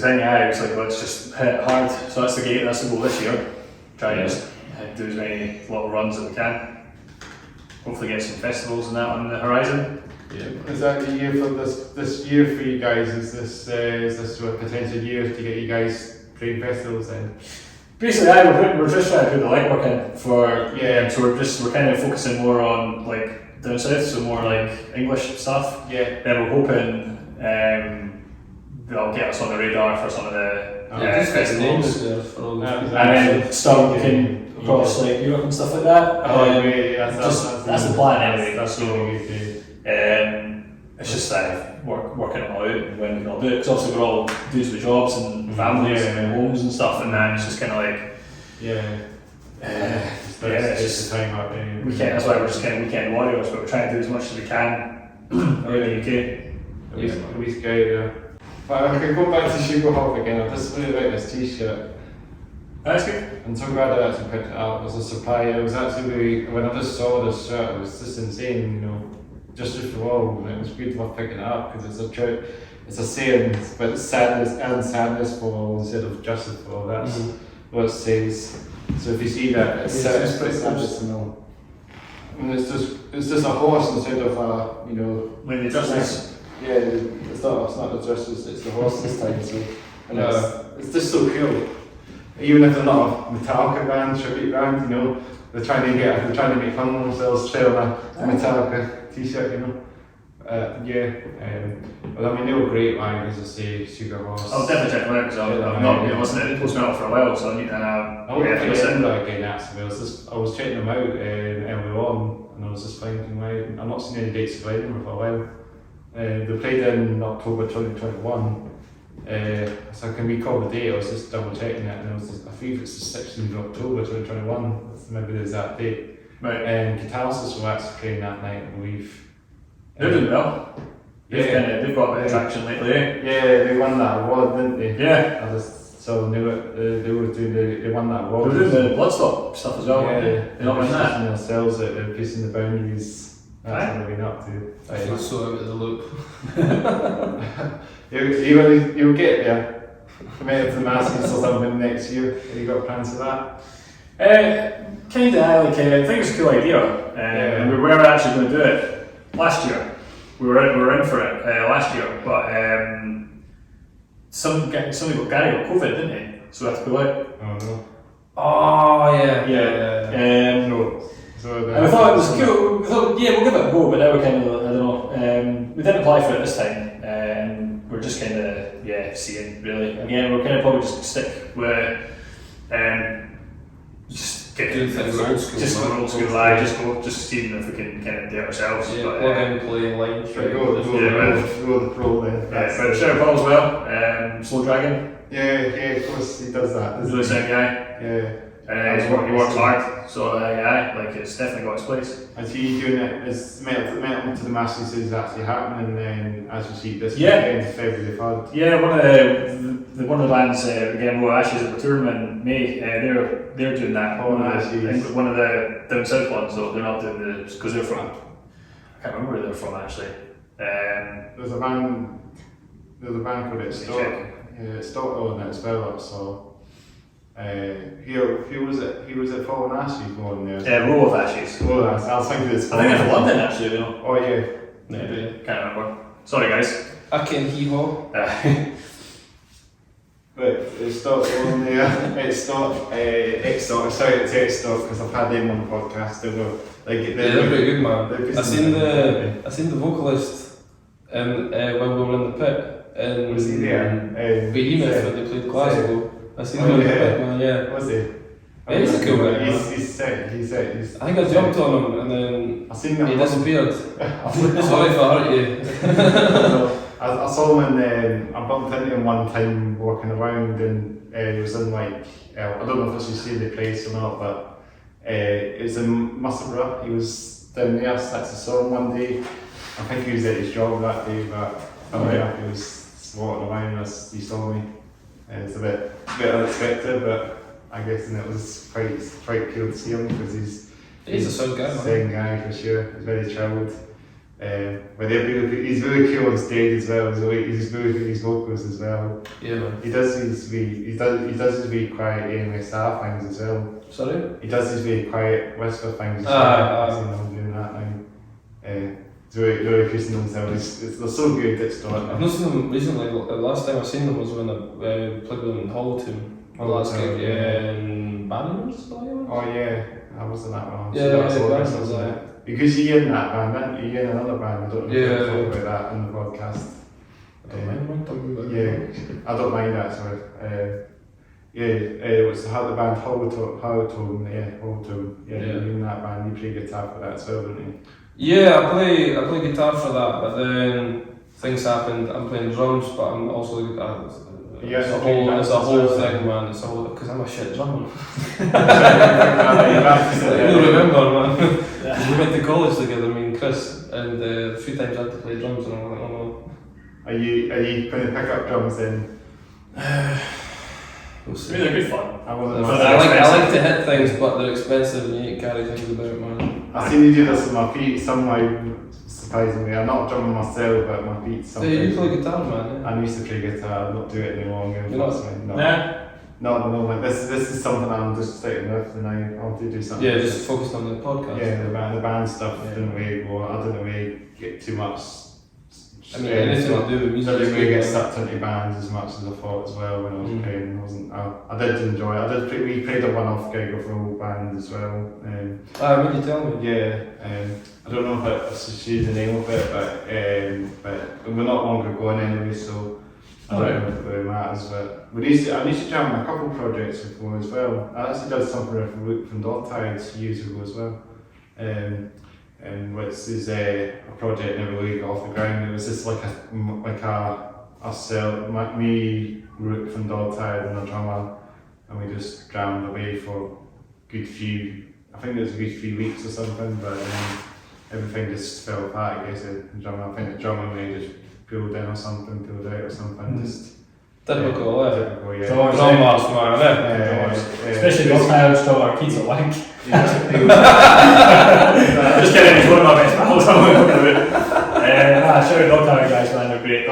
thing. Yeah, it was like, let's just hit it hard. So that's the goal this year. Try and just do as many little runs as we can. Hopefully get some festivals and that on the horizon. Yeah. Is that the year for this year for you guys? Is this a potential year to get you guys playing festivals then? Basically, we're just trying to put the legwork in for so we're kind of focusing more on like down south, so more like English stuff. Yeah. Then we're hoping they'll get us on the radar for some of the festivals, and then start looking across like Europe and stuff like that. That's the plan anyway. It's just working it out and when we can all do it. Because obviously we're all dudes with jobs and families and homes and stuff, and then it's just kind of like it's just time up. That's why we're just kind of weekend warriors, but we're trying to do as much as we can around the UK. It was great, yeah. But I can go back to Sugar Hop again. I just really like this t-shirt. That's good. I'm so glad I actually picked it up. It was a surprise. It was actually, when I just saw this shirt, it was just insane, just for all. It was good worth picking it up because it's a saying, but it's sadness for all instead of justice for all. That's what it says. So if you see that, it's pretty sadness and all. And it's just a horse instead of Like the justice. Yeah, it's not the justice, it's the horse this time. So, and it's just so cool. Even if they're not a Metallica band, tribute band, they're trying to make fun of themselves, trying a Metallica t-shirt, but I mean they were great live, as I say, Sugar Horse. I'll definitely check them out because I've not been listening to post metal for a while, so I need to I went to Edinburgh again actually. I was checking them out early on, and I was just thinking, I've not seen any dates for Edinburgh for a while. They played in October 2021. So I can recall the date, I was just double checking it, and I think it's the 16th of October 2021, maybe there's that date. Right. And Kakihara Socials were actually playing that night, I believe. They're doing well. They've got a bit of traction lately, Yeah, they won that award, didn't they? Yeah. I just knew it, they won that award. They're doing the Bloodsun stuff as well, They're not winning that. Themselves, they're pushing the boundaries. That's what they've been up to. I feel so out of the loop. You'll get there. Maybe to the Masters or something next year. Have you got plans for that? Kinda, I think it's a cool idea. And we were actually going to do it last year. We were in for it last year, but somebody Gary got COVID, didn't he? So we had to pull out. Oh no. Oh yeah. No. So and we thought it was cool. We thought, we'll give it a go, but now we're kind of, I don't know. We didn't apply for it this time, and we're just kind of, seeing really. Again, we're kind of probably just stick with just get Do things old school. just go old school live, just seeing if we can kind of do it ourselves. Yeah, But, plug in, play, line, Go the pro then. but shout out Paul as well. Slow Dragon, Yeah, of course he does that. he's a really sound guy. Yeah. He works hard, so like it's definitely got its place. Is he doing it? Is Metal to the Masses is actually happening then as we see this Yeah. weekend, February the 3rd? Yeah, one of the bands again, Raw Ashes that we're touring in May. They're doing that. Oh, One of nice. the- I think one of the down south ones, so they're not doing the because they're from. I can't remember where they're from actually. There's a band called It's Stock. Yeah, It's Stock on it as well, so. Who was it? He was at Paul and Ashley going there. Row of Ashes. Oh, I was thinking it's. I think it's London actually, you know. Oh yeah. Maybe. Can't remember. Sorry guys. I can hee-haw. But it's Stock on there. It's Stock. Sorry, it's Stock because I've had them on the podcast. They're pretty good, man. I seen the vocalist when we were in the pit. And Was he there? Behemoth when they played Glasgow. I seen him in the pit, man. Yeah. Was he? Yeah, he's a cool guy. He's sick. I think I jumped on him and then I seen him. he disappeared. Sorry if I hurt you. I saw him in, I bumped into him one time walking around and he was in I don't know if I should say the place or not, but it was in Musselburgh. He was down there, that's the song one day. I think he was at his job that day, but he was walking around as he saw me. It's a bit unexpected, but I guess it was quite cool to see him because He's a sound guy, man. Same guy for sure. He's very chilled. But he's really cool on stage as well. He's really good at his vocals as well. Yeah, man. He does his really quiet staff things as well. Sorry? He does his really quiet whisper things as well. I'm doing that now. It's really pushing themselves. They're so good at starting. I've not seen them recently. The last time I seen them was when I played with them in Hollywood. The last gig in Banners? Oh yeah, I was in that one. Yeah, That was yeah, August, Banners, wasn't it? Because you're in that band, aren't you? You're in another band. I don't know if you talk about that in the podcast. I don't mind talking about Yeah, I don't mind that, sorry. It was the band Hollytone. Yeah, you're in that band, you play guitar for that as well, don't you? Yeah, I play guitar for that, but then things happened. I'm playing drums, but I'm also it's a whole thing, man. It's a whole because I'm a shit drummer. I don't remember, man. We went to college together, me and Chris, and a few times I had to play drums, and I'm like, oh no. Are you going to pick up drums then? We'll see. They're good fun. I wasn't. I like to hit things, but they're expensive, and you need to carry things about, man. I seen you do this with my feet somehow, surprisingly. I'm not drumming myself, but my feet sometimes. Yeah, you play guitar, man. I used to play guitar, not do it any longer. You're not? No. Nah. Not at the moment. This is something I'm just sticking with, and I'll do something. Yeah, just focused on the podcast. Yeah, the band stuff didn't really go. I didn't really get too much. I mean, anything to do with music. I didn't really get sucked into bands as much as I thought as well when I was playing. I did enjoy it. We played a one-off gig of a whole band as well. When you tell me. Yeah, I don't know if I should choose the name of it, but we're not longer going anyway, so I don't know if it really matters. But I used to jam in a couple of projects before as well. I actually did something with Luke from Dogtides years ago as well. Which is a project never really got off the ground. It was just like me, Rook from Dogtide and a drummer, and we just jammed away for a good few, I think it was a good 3 weeks or something, but everything just fell apart, I guess. I think the drummer may just pulled out or something. Just Typical, typical, yeah. Drummers, man, Especially those times drummer, Keith's a wank. Yeah. Just kidding, he's one of my best pals. Shout out Dogtown guys, man, they're great.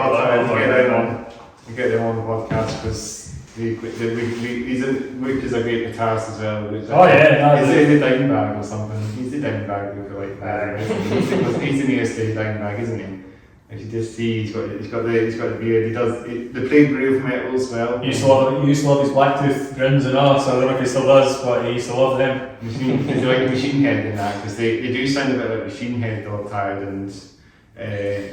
We get them on the podcast because Luke is a great guitarist as well. He's the Dimebag or something. He's the Dimebag if you like that. He's the nearest to Dimebag, isn't he? If you just see, he's got the beard. They play groove metal as well. He used to love his Blacktooth grins and all, so I don't know if he still does, but he used to love them. He's like Machinehead in that because they do sound a bit like Machinehead Dogtide, and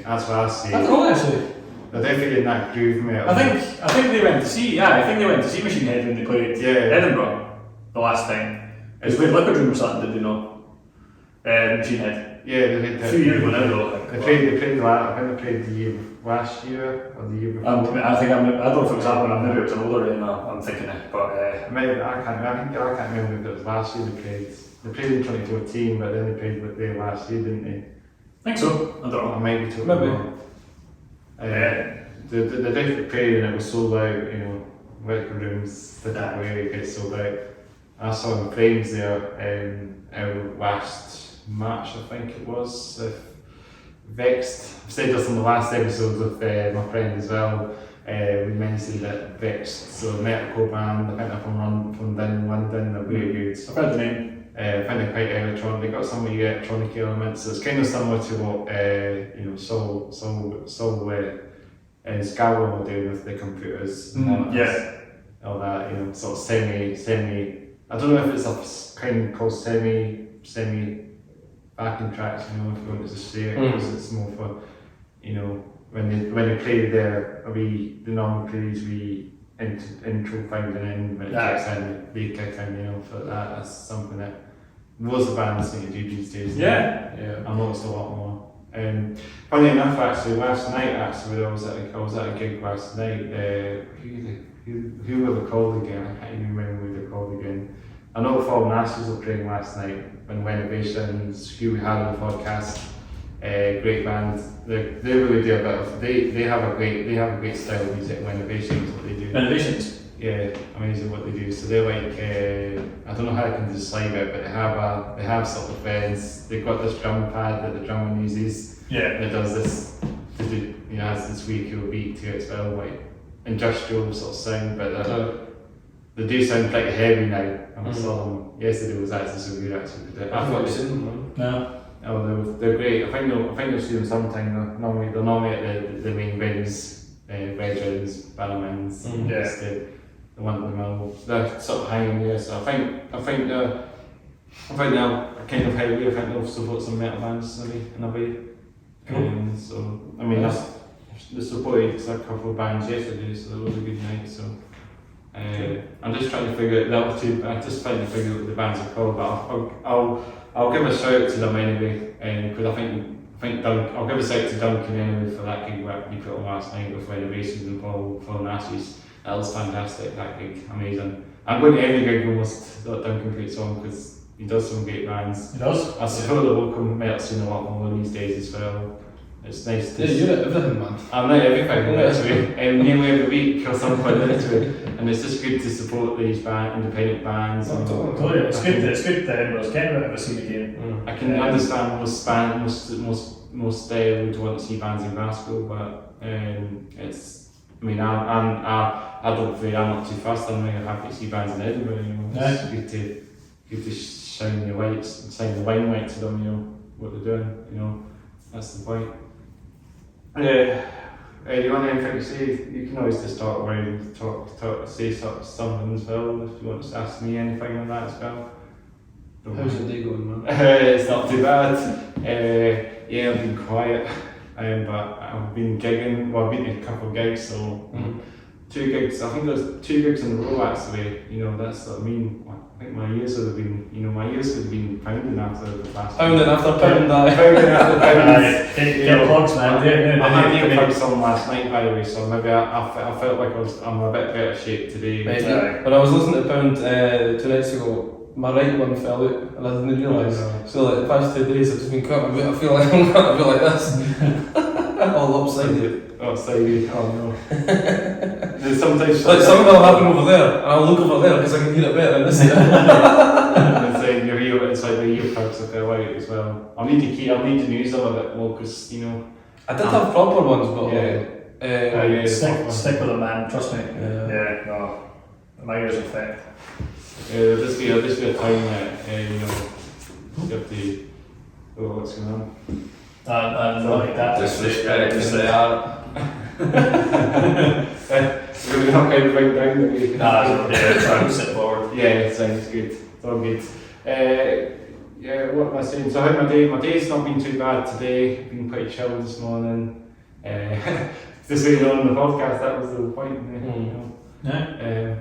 that's what I say. That's cool actually. They're definitely in that groove, mate. I think they went to see Machinehead when they played Edinburgh the last time. They played Liquid Room or something, did they not? Machinehead. Yeah, they played A few years ago now though. They played I think they played the year last year or the year before. I don't know if it was that one, maybe it was an older one, I'm thinking it, but I can't remember if it was last year they played. They played in 2014, but then they played with them last year, didn't they? I think so, I don't know. I might be totally Maybe. wrong. The definitely played and it was sold out, you know, Liquor Rooms, the that way it gets sold out. I saw the Flames there last March, I think it was. Vexed. I've said this in the last episode with my friend as well. We mentioned that Vexed, so a metalcore band, I think they're from down in London, they're really good. I've heard the name. I find it quite electronic. They got some of the electronic elements. So it's kind of similar to what SCARWORN were doing with the computers. All that, you know, sort of semi. I don't know if it's a kind called semi backing tracks. You know, if you want to just say it, because it's more for, you know, when they play the normal plays we intro finding in, but they kick in, you know, for that. That's something that most of the bands seem to do these days. Yeah. I noticed a lot more. Funny enough, actually, last night, I was at a gig last night. Who were they called again? I can't even remember who they're called again. I know Fallen Ashes were playing last night when Rénovations, who we had on the podcast. Great band. They really do a bit of. They have a great style of music. Rénovations, what they do. Rénovations. Yeah, amazing what they do. So they're like, I don't know how I can describe it, but they have sort of bands. They've got this drum pad that the drummer uses. Yeah. It does this, has this wee cool beat to it as well, like industrial sort of sound, but they do sound pretty heavy now. I saw them yesterday. Was actually so good actually. I've not seen them. No. Oh, they're great. I think they'll see them sometime. They're normally at the main venues, Veterans, Ballamans, the one in the middle. They're sort of hanging there. So I think they're kind of heavy. I think they'll support some metal bands in a way. So I mean they supported a couple of bands yesterday, so it was a good night. So I'm just trying to figure out what the bands are called, but I'll give a shout out to them anyway, because I think I'll give a shout out to Duncan anyway for that gig that we put on last night with Rénovations and Fallen Ashes. That was fantastic, that gig, amazing. I'm going to every gig almost that Duncan puts on because he does some great bands. He does? I support the local metal scene a lot more these days as well. It's nice to you're at everything, man. I'm at everything, literally, nearly every week or something, literally. And it's just good to support these independent bands. Totally. It's good that Edinburgh's getting a bit of a scene again. I can understand most would want to see bands in Glasgow, but it's. I mean, I'm not too fast. I'm really happy to see bands in Edinburgh. You know, it's good to shine the limelight to them. You know what they're doing. You know, that's the point. Do you want anything to say? You can always just talk around, say something as well. If you want to ask me anything on that as well. How's your day going, man? It's not too bad. I've been quiet, but I've been gigging. Well, I've been to a couple of gigs, so 2 gigs. I think there's 2 gigs in a row actually. You know, that's what I mean. I think my ears would have been pounding after the last. Pounding after pound, Pounding after pound. Get plugs, man. I had the plugs on last night, by the way, so maybe I felt like I'm a bit better shape today. When I was listening to Pound 2 nights ago, my right one fell out and I didn't realise. So like the past 2 days I've just been cutting a bit. I feel like I'm cutting a bit like this. All upside. Outside, oh no. There's sometimes like something will happen over there, and I'll look over there because I can hear it better than this. And your ear, it's like the ear plugs are fell out as well. I'll need to use them a bit more because you know. I did have proper ones, but stick with them, man. Trust me. No, my ears are thick. There's be a time that you know you have to. Oh, what's going on? And like that. Disrespect in the art. We're not kind of right down the try to sit forward. Yeah, it sounds good. It's all good. What am I saying? So how my day's not been too bad today. Been pretty chill this morning. Just waiting on the podcast, that was the point. Yeah.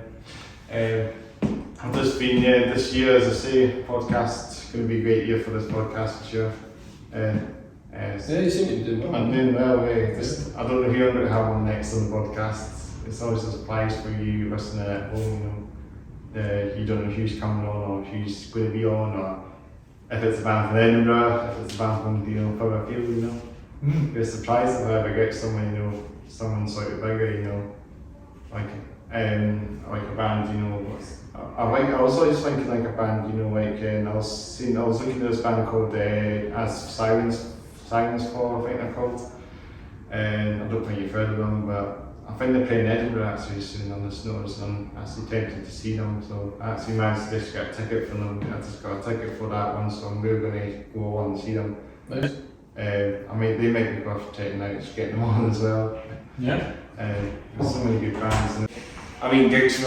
I've just been, this year, as I say, podcast's going to be a great year for this podcast this year. Yeah, you seem to be doing well. I'm doing well, just, I don't know who I'm going to have on next on the podcast. It's always a surprise for you listening at home, you don't know who's coming on or who's going to be on, or if it's a band from Edinburgh, if it's a band from further afield, It's a surprise if I ever get someone, someone sort of bigger, like a band, I was always thinking like a band, and I was looking at this band called As Silence Fall, I think they're called. And I don't think you've heard of them, but I think they're playing Edinburgh actually soon on the Snows, and I'm actually tempted to see them. So I actually managed to just get a ticket for them. I just got a ticket for that one, so we're going to go on and see them. Nice. They might be worth checking out, just getting them on as well. Yeah. There's so many good bands. Gigs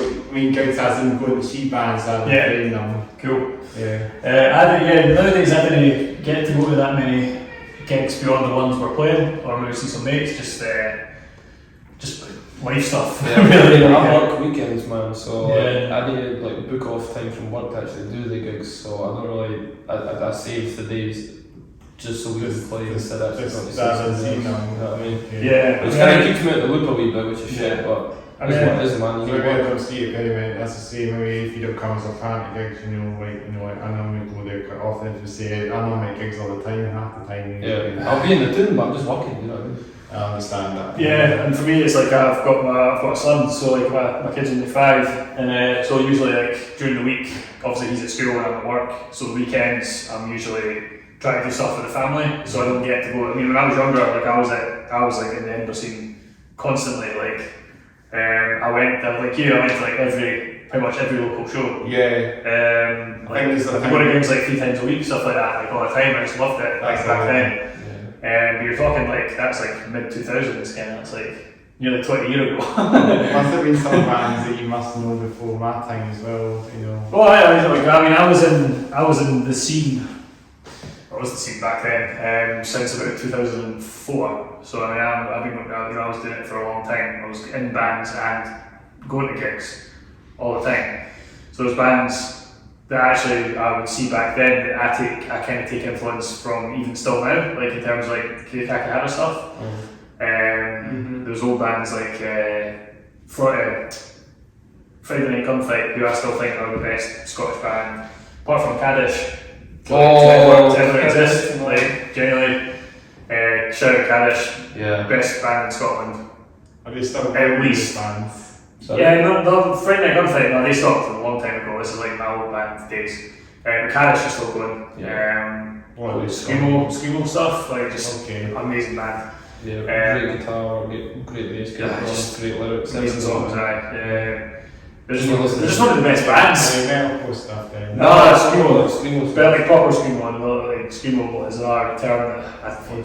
as in going to see bands and playing them. Cool. Yeah. Nowadays I didn't get to go to that many gigs beyond the ones we're playing, or maybe see some mates, just life stuff. Yeah, I work weekends, man, so Yeah. I need to book off time from work to actually do the gigs, so I don't really, I save the days just so we can play instead of actually going to see something, you know what I mean? Yeah. Which kind of keeps me out the loop a wee bit, which is shit, but I it's mean, what it is, man. So You maybe need I work. don't see it anyway, that's the same way if you don't come as a fan to gigs, I normally go there quite often to say, I normally gigs all the time, half the time. Yeah, I'll be in the tune, but I'm just working, you know what I mean? I understand that. Yeah, and for me it's like I've got a son, so my kid's only 5, and so usually during the week, obviously he's at school and I'm at work, so the weekends I'm usually trying to do stuff with the family, so I don't get to go. I mean, when I was younger, I was in the Edinburgh scene constantly. I went to pretty much every local show. Yeah. I go to gigs 3 times a week, stuff like that, all the time. I just loved it back then. But you're talking that's mid 2000s, that's nearly 20 years ago. There must have been some bands that you must know before my time as well, Well, I was in the scene. I was the scene back then since about 2004. So I've been I was doing it for a long time. I was in bands and going to gigs all the time. So there's bands that actually I would see back then that I kind of take influence from even still now, in terms of the Kakihara stuff. There's old bands Friday Night Gunfight, who I still think are the best Scottish band, apart from Kaddish. To ever exist, genuinely. Shout out Kaddish, best band in Scotland. Are they still At least. bands? Sorry? Yeah, no, Friday Night Gunfight, they stopped a long time ago. This is my old band days. Kaddish is still going. What are they Screamo stuff, Okay. amazing band. Yeah, great guitar, great bass, great lyrics, Amazing songs, they're Listen. just one of the best bands. Metalcore stuff then. No, Screamo. But proper Screamo, Screamo is our term.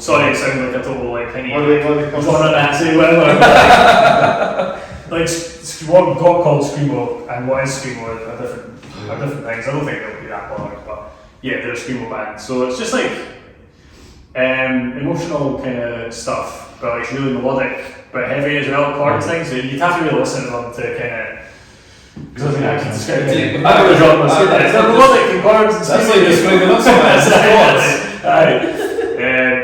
Sorry, it sounds like a total penny. What are they called? Genre Nazi, whatever. What got called Screamo and what is Screamo are different things. I don't think they'll be that bothered, but yeah, they're a Screamo band. So it's just emotional kind of stuff, but really melodic, but heavy as well, chord things. So you'd have to really listen to them to kind of. Because I can describe it. I know the genres. They're melodic and chords and stuff. That's like describing us.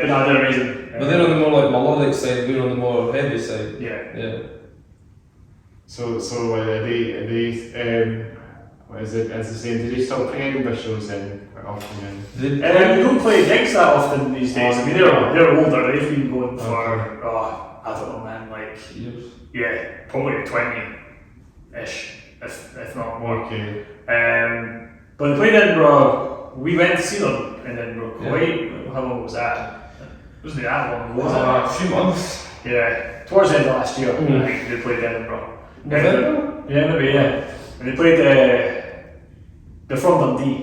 But no, they're amazing. But they're on the more melodic side, we're on the more heavy side. Yeah. So are they what is it? As I say, do they still play Edinburgh shows then quite often? We don't play gigs that often these days. I mean, they're older. They've been going for I don't know, man, years. Yeah, probably 20-ish, if not more. Okay. But they played Edinburgh. We went to see them in Edinburgh. How long was that? It wasn't that long ago, was it? A few months. Yeah, towards the end of last year, I think they played Edinburgh. November? Yeah, maybe, yeah. And they played, they're from Dundee,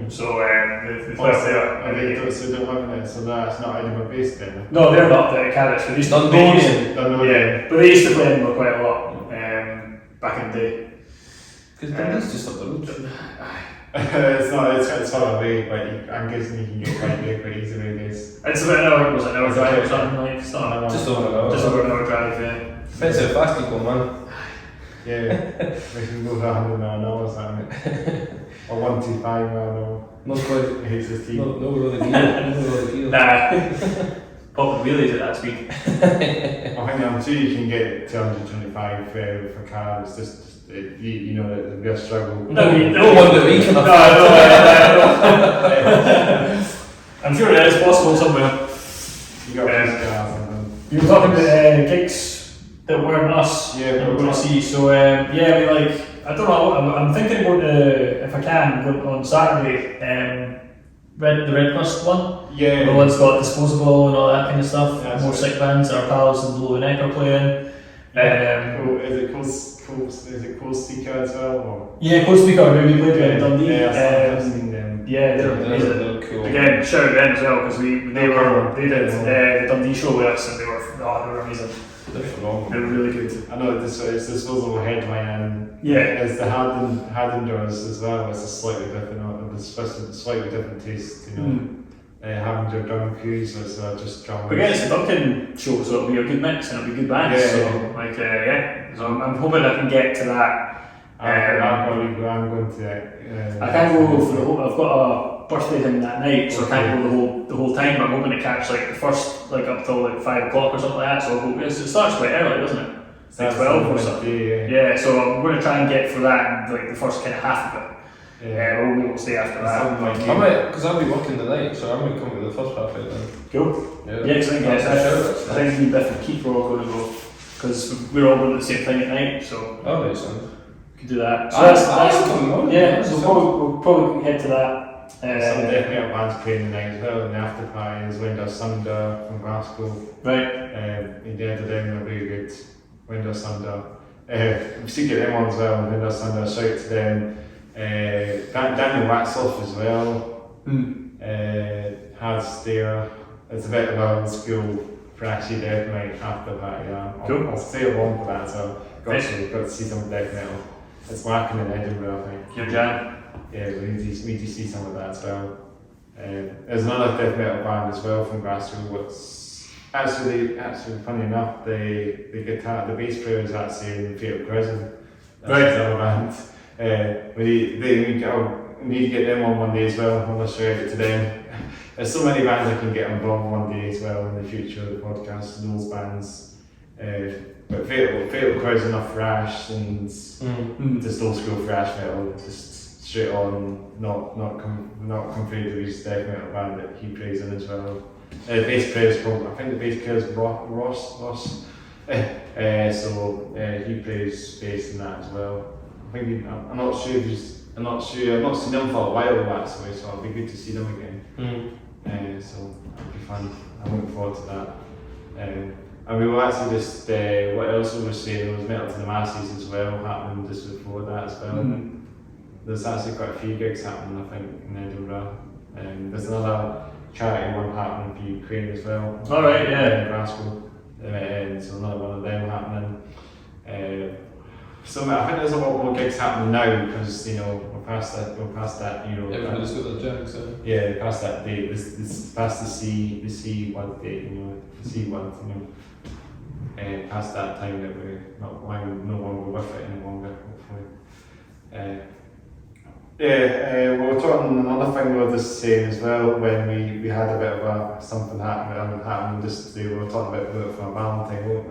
so they play up there. So they don't have it, so that's not Edinburgh based then? No, they're not the Kaddish, but they used to play Edinburgh quite a lot back in the day. Because Dundee's just up the road. It's far away, but I'm guessing you can get quite there quite easily, I guess. It's about an hour, was it an hour drive or something like? It's not Just over an hour. just over an hour drive, yeah. Depends how fast you go, man. Yeah, we can go for 100 mile an hour or something. Or 125 mile an hour. Not quite. It hates his teeth. No with the gear. No with the gear. Nah. Popping wheelies at that speed. I think I'm sure you can get 225 for a car. It's just you know, it'll be a struggle. No wonder we can No, I'm sure it is possible somewhere. You got these cars and then. You were talking about gigs that weren't us that we're going to see. So yeah, I mean, like, I don't know. I'm thinking about if I can go on Saturday. The Red Crust one. Yeah. The one's got Disposable and all that kind of stuff. Yeah, More sick bands. Our pals and Below the Neck are playing. Is it Coast Seeker as well? Or? Yeah, Coast Speaker. We played in Dundee. I've seen them. Yeah, they're amazing. They're cool. Again, shout out them as well because they did the Dundee show with us and they were amazing. They're phenomenal. They were really good. I know it's Disposable headline. Yeah. It's the Haddon doors as well. It's a slightly different taste, you know. Having your drum crews, so it's just drum. But again, it's a Duncan show, so it'll be a good mix and it'll be good bands. Yeah, so yeah. like so I'm hoping I can get to that. I'm going to that. I can't go for the whole. I've got a birthday thing that night, so I can't go the whole time. But I'm hoping to catch like the first up till like 5 o'clock or something like that. So I'll go. It starts quite early, doesn't it? It's like 12 or something. Yeah, so I'm going to try and get for that like the first kind of half of it. We'll be able to stay after that. I might, because I'll be working the night, so I might come to the first half of it then. Cool. Yeah, Because I think me, Biff and Keith are all going to go because we're all going to the same thing at night, so Oh, makes sense. we could do that. So That's we'll probably head to that. Some definitely bands playing the night as well, and the after party is Windows Sunder from Glasgow. Right. He did them a really good Windows Sunder. We should get them on as well, Windows Sunder, shout to them. Daniel Waxoff as well has there. It's a bit of an old school flashy death night after that. Yeah, Cool. I'll stay along for that. So got Nice. to see some death metal. It's working in Edinburgh, I think. Your jam. Yeah, we need to see some of that as well. There's another death metal band as well from Glasgow. What's actually funny enough, the bass player is actually in Fatal Prison. That's Right. his other band. We need to get them on one day as well. I'm going to show it to them. There's so many bands I can get involved one day as well in the future of the podcast. Those bands, but Fatal Prison are thrash and just old school thrash metal, just straight on, not compared to his death metal band that he plays in as well. Bass player's called, I think the bass player's Ross. So he plays bass in that as well. I'm not sure. I've not seen them for a while actually, so it'll be good to see them again. So it'll be fun. I'm looking forward to that. And we will actually just what else we were saying, there was Metal to the Masses as well happening just before that as well. There's actually quite a few gigs happening, I think, in Edinburgh. There's another charity one happening for Ukraine as well. All right, yeah. In Glasgow. So another one of them happening. So I think there's a lot more gigs happening now because we're past that Everybody's got their jags, so. Yeah, past that date. This past the C1 date, the C1, past that time that we're no longer with it any longer, hopefully. We were talking another thing we were just saying as well when we had a bit of something happening just today. We were talking about it for a Valentine, weren't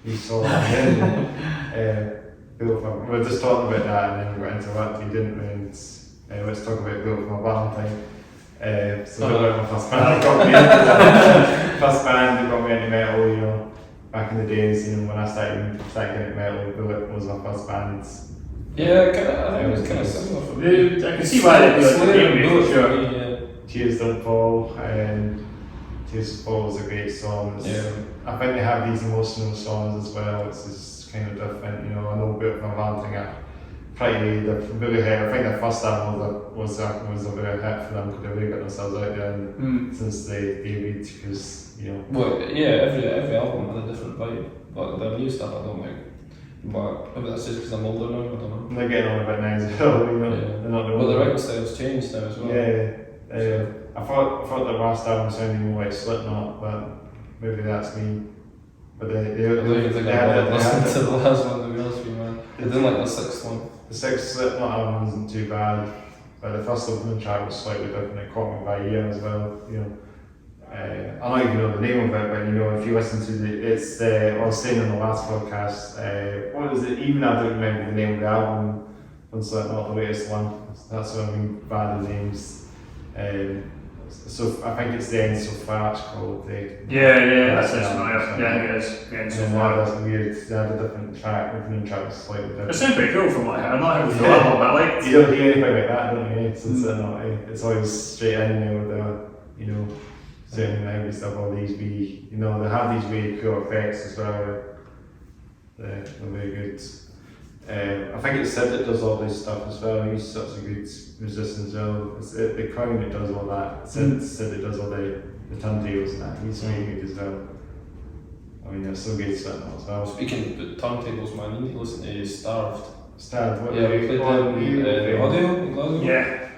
we? You saw that. We were just talking about that and then we got interrupted, didn't we? And let's talk about Built from a Valentine. So Built my first band got me into first band that got me into metal, back in the days, when I started getting into metal, Built was my first band. Yeah, I think it was kind of similar for me. I can see why they do it. Slayer, For for sure. me, yeah. Tears Don't Fall, and Tears Don't Fall is a great song. Yeah. I think they have these emotional songs as well, which is kind of different. I know Built from a Valentine. Probably the really hit. I think the first album was a very hit for them because they really got themselves out there since they debuted. Because Well, yeah, every album had a different vibe, but the new stuff I don't like. But maybe that's just because I'm older now, I don't know. They're getting on a bit now as well, you know. Yeah. They're not the But the old- writing style's changed now as well. Yeah. I thought the last album sounded more like Slipknot, but maybe that's me. But I don't even think I bothered listening to the last one, to be honest with you, man. I didn't like the sixth one. the sixth Slipknot album isn't too bad, but the first opening track was slightly different. It caught me by ear as well, you know. I don't even know the name of it, but you know, if you listen to I was saying in the last podcast, what was it? Even I don't remember the name of the album on Slipknot, the latest one. That's what I mean, bad names. So I think it's the End So Far it's called. Yeah, that's it. Yeah, I think it is. Yeah, so far. That's weird. They had a different track, opening track was slightly different. It sounds pretty cool from what I heard. I'm not heard the full album, but I liked. You don't hear anything like that, don't you? Since it's always straight in there with the, you know, certain heavy stuff, all these wee, you know, they have these really cool effects as well. They're very good. I think it's Sid that does all this stuff as well. He's such a good musician as well. It's the Crown that does all that. Sid that does all the turntables and that. He's really good as well. I mean, they're so good Slipknot as well. Speaking of turntables, man, you need to listen to Starved. Starved, what Yeah, we played them in audio in Glasgow. Yeah.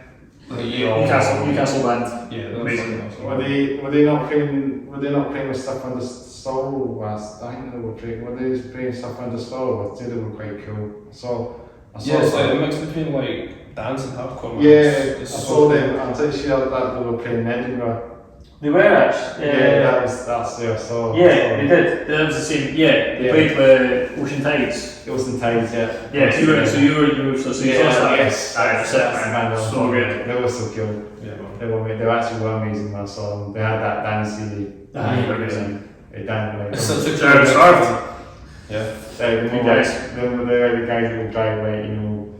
Like, yeah, Newcastle band. Yeah, that was Amazing. awesome. Were they not playing with stuff under Stall last? I think they were playing. Were they playing stuff under Stall? I think they were quite cool. I saw Yeah, it's like a mix between like dance and hardcore. Man. Yeah, I It's saw them. I'm pretty sure that they were playing in Edinburgh. They were actually. That's where I saw. Yeah, they did. That was the same. Yeah, they played with Ocean Tides. It was the Tides, yeah. Yeah, so you saw that. Yes, That's it. So good. They were so cool. Yeah, man. They actually were amazing when I saw them. They had that dancey. They were amazing. They danced like. It's such a They're starved. Yeah. The Good guys. guys that will drive like, you know,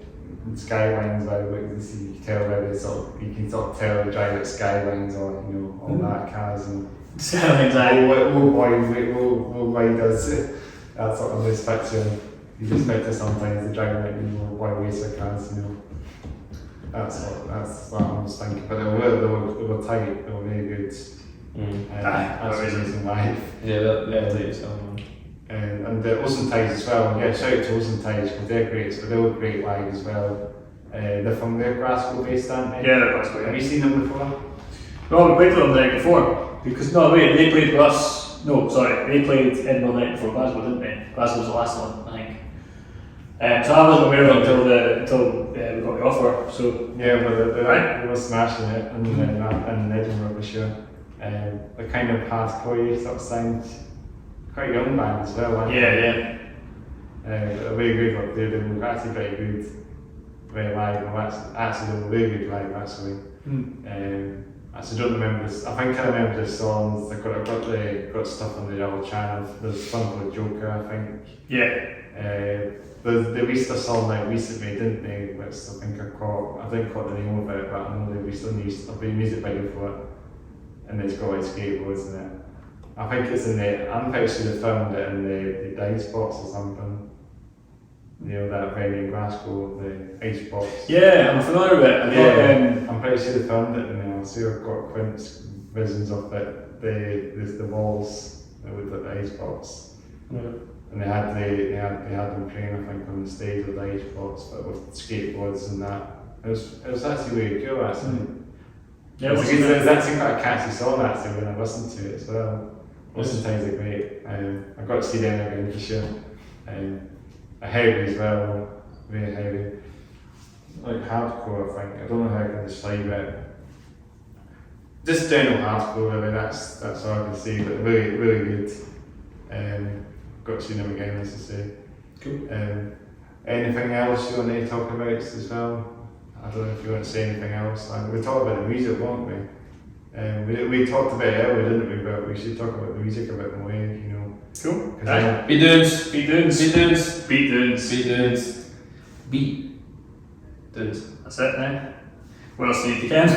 skylines, like you can tell where they you can sort of tell they drive at skylines or, you know, all that cars and Skylines, old boy does that sort of this picture. You just picture sometimes they drive like, you know, boy racer cars, you know. That's what I was thinking. But they were tight, they were very good. That's the reason why. Yeah, that latest album. And the Ocean Tides as well. Yeah, shout out to Ocean Tides because they're great, but they were great live as well. They're from their Glasgow based, aren't they? Yeah, they're Glasgow. Have you seen them before? No, we played with them the night before. Because, no, wait, they played with us. No, sorry, they played Edinburgh the night before Glasgow, didn't they? Glasgow was the last one, I think. So I wasn't aware of it until we got the offer. So Yeah, but they were smashing it in Edinburgh for sure. They're kind of hardcore sort of sound. Quite a young band as well, aren't yeah. they're very good up there. They were actually very good, very live. Actually, they were very good live actually. Actually, don't remember this. I think I remember the songs. I've got stuff on the other channel. There's something called Joker, I think. Yeah. They released a song like recently, didn't they? Which I think I didn't caught the name of it, but I know they released a music video for it, and it's got like skateboards in it. I think it's in I'm pretty sure they filmed it in the dice box or something. You know, that venue in Glasgow, the ice box. Yeah, I'm familiar with it. I'm pretty sure they filmed it in there. I see I've got Quint's visions of it. There's the walls with the ice box. Right. And they had them playing, I think, on the stage with the ice box, but with skateboards and that. It was actually really cool, actually. Yeah, It was actually quite a catchy song, actually, when I listened to it as well. Ocean Tides are great. I got to see them again for sure. A heavy as well, very heavy. Like hardcore, I think. I don't know how I can describe it. Just general hardcore, really. That's all I can say. But really, really good. Got to see them again, as I say. Cool. Anything else you want to talk about as well? I don't know if you want to say anything else. We talked about the music, won't we? We talked about it earlier, didn't we? But we should talk about the music a bit more, you know. Cool. Beat dunes. That's it now. What else do you need to ken?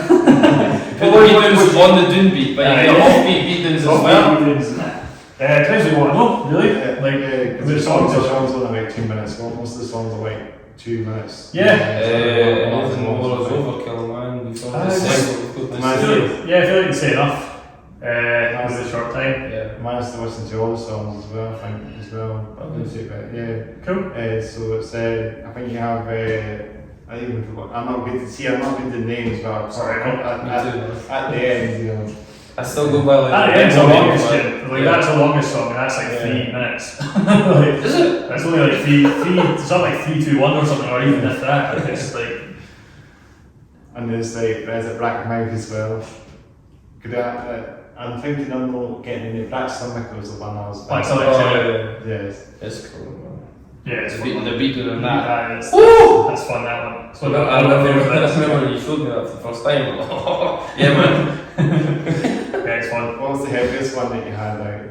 Well, beat dunes on the dune beat, but you can beat dunes as well. Depends what you want to know, really. Because the songs are only like 2 minutes. Well, most of the songs are like 2 minutes. Yeah. Anything more is overkill, man. We've got I feel like you say enough. That was a short time. Yeah. I managed to listen to all the songs as well, I think, as well. Okay. Cool. So it's, I think you have, I even forgot, I'm not good to names, but Sorry, at the end, you know. I still go by like. At the end's the longest, like Yeah. that's the longest song, and that's like 3 minutes. Is it? That's only like three. It's not like 3, 2, 1 or something, or even if that. Like, it's like. And there's a Black Mouth as well. I'm thinking I'm not getting it. Black Stomach was the one I was. Black Oh, Stomach, yeah. Yes. It's cool, man. Yeah, it's The fun. beat doing that. That's Woo! that's fun. That one. So I remember when you showed me that for the first time. Yeah, man. Yeah, it's fun. What was the heaviest one that you had out?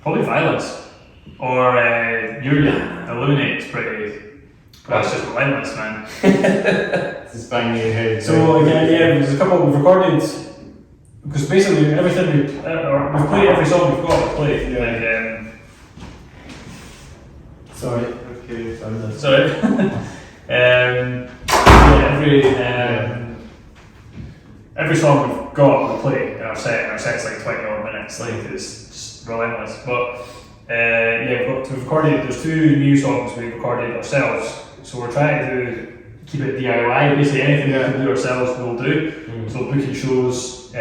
Probably Violence or Urian. Illuminate's pretty. That's just relentless, man. Just bang your head. So again, yeah, there's a couple we've recorded because basically everything we've played every song we've got played. Yeah. Like, Sorry. Okay. sorry. Yeah, every song we've got we play in our set. And our set's like 20 odd minutes. Like it's just relentless. But we've recorded. There's 2 new songs we've recorded ourselves. So we're trying to keep it DIY. Basically, anything we can do ourselves, we'll do. So booking shows,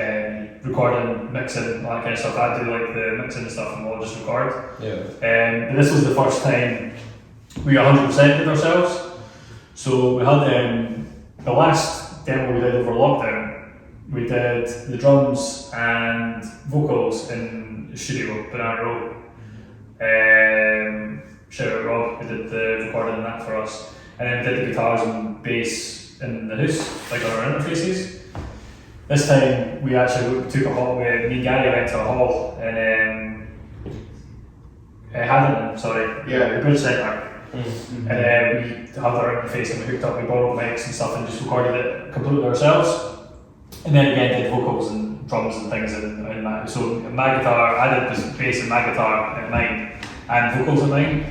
recording, mixing, all that kind of stuff. I do like the mixing and stuff, and we'll just record. Yeah. But this was the first time we 100% did ourselves. So we had the last demo we did over lockdown. We did the drums and vocals in the studio, Banana Row. Shout out Rob, who did the recording and that for us. And then we did the guitars and bass in the house, like on our interfaces. This time we actually took a hall, me and Gary went to a hall in Haddon, the Bridge Centre. And we had our interface and we hooked up, we borrowed mics and stuff and just recorded it completely ourselves. And then again did vocals and drums and things in that. So my guitar, I did this bass and my guitar at mine and vocals at mine.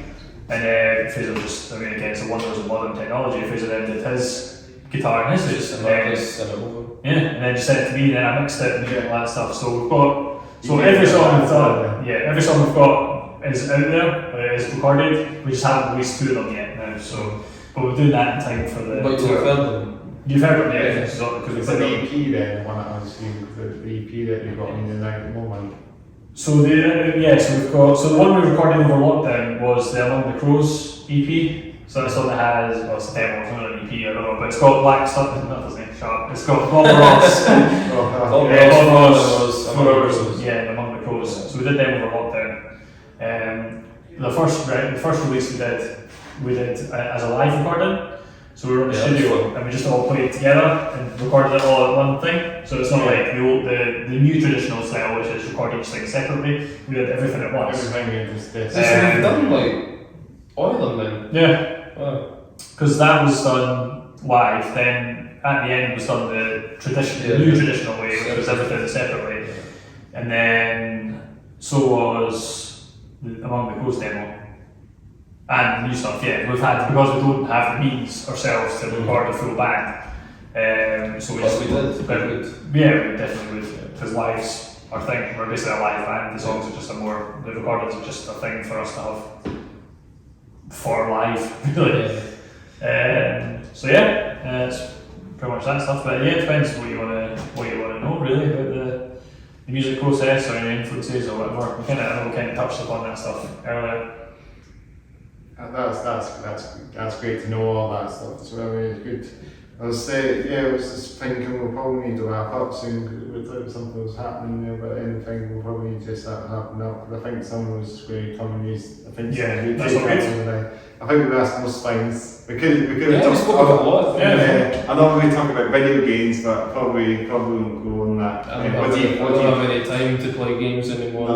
And Fraser just, again, it's the wonders of modern technology. Fraser then did his guitar and his And then just send it over. yeah, and then just sent it to me, and then I mixed it and did all that stuff. So we've got, every song we've got, every song we've got is out there, is recorded. We just haven't released 2 of them yet now. So, but we're doing that in time for the. But you've heard them? You've heard them, yeah. Because It's an EP then, the one that I was seeing, the EP that you've got on the night at the moment. So so we've got, so the one we recorded over lockdown was the Among the Crows EP. So that's one that has, well, it's a demo, it's not an EP, I don't know, but it's got Black Stuff, not his name, sharp. It's got Bob Ross. Bob Ross, yeah, Among the Crows. So we did them over lockdown. The first release we did as a live recording. So we were in the studio and we just all played together and recorded it all at one thing. So it's not like the new traditional style, which is record each thing separately. We did everything at once. Everything in this. So you've done like all of them then? Yeah. Because Wow. that was done live, then at the end was done the new traditional way, which was everything separately. And then so was the Among the Crows demo. And the new stuff, we've had, because we don't have the means ourselves to record a full band. So we did. Yeah, we definitely would. Because live's our thing. We're basically a live band. The songs are just the recordings are just a thing for us to have for live, really. It's pretty much that stuff. But yeah, it depends what you want to know really about the music process or any influences or whatever. We kind of touched upon that stuff earlier. That's great to know all that stuff as well. Really good. I was I was just thinking we'll probably need to wrap up soon because something was happening there, but anything will probably need to start happening up. But I think someone was going to come and use. I think that's okay. I think we've asked most things. We could have We spoke about a lot. I know we talk about video games, but probably won't go on that. I don't have any time to play games anymore.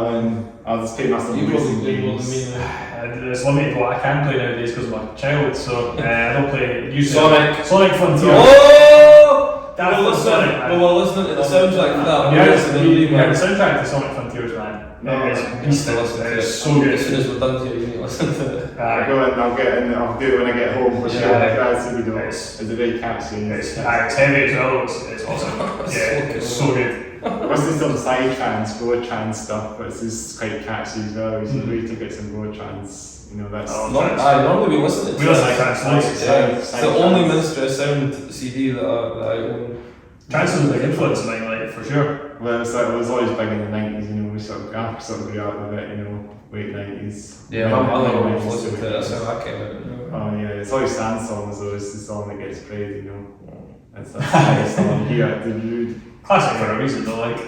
I'll just play myself You probably play more games. than me now. It's limited what I can play nowadays because of my child, so I don't play usually Sonic Frontier. Oh! That's We're listening to the soundtrack for that. You heard the soundtrack to Sonic Frontiers, man. No, it's listen to it. It's so good. As soon as we're done here, you need to listen to it. I'll get in. I'll do it when I get home for sure. That's really It's a very catchy. It's heavy as well. It's awesome. Yeah, it's so good. must be some side trance, go trance stuff, but it's just quite catchy as well. We should really get some go trance. You know, that's normally we listen to we listen to trance. It's the only Ministry of Sound CD that I own. Trance was a big influence on mine, like, for sure. Well, it was always big in the 90s, you know, we sort of grew up with it, you know, late 90s. Yeah, my mother always listened to it, that's how I came out. Oh yeah, it's always Stan songs though, it's the song that gets played, you know. It's that song here, classic for a reason though, like.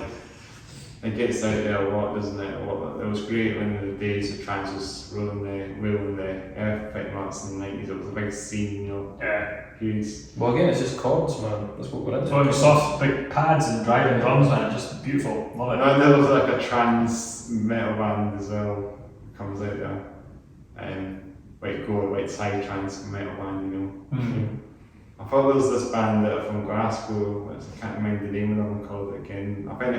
It gets out there a lot, doesn't it? It was great when the days of trance was ruling the earth pretty much in the 90s. It was a big scene, you know. Yeah. Huge. Well, again, it's just chords, man. That's what we're into. So it was soft, big pads and driving drums, man. Just beautiful. Love it. And there was like a trance metal band as well. Comes out there. Like side trance metal band, you know. Mm-hmm. I thought there was this band that are from Glasgow, I can't remember the name of them called it again. I think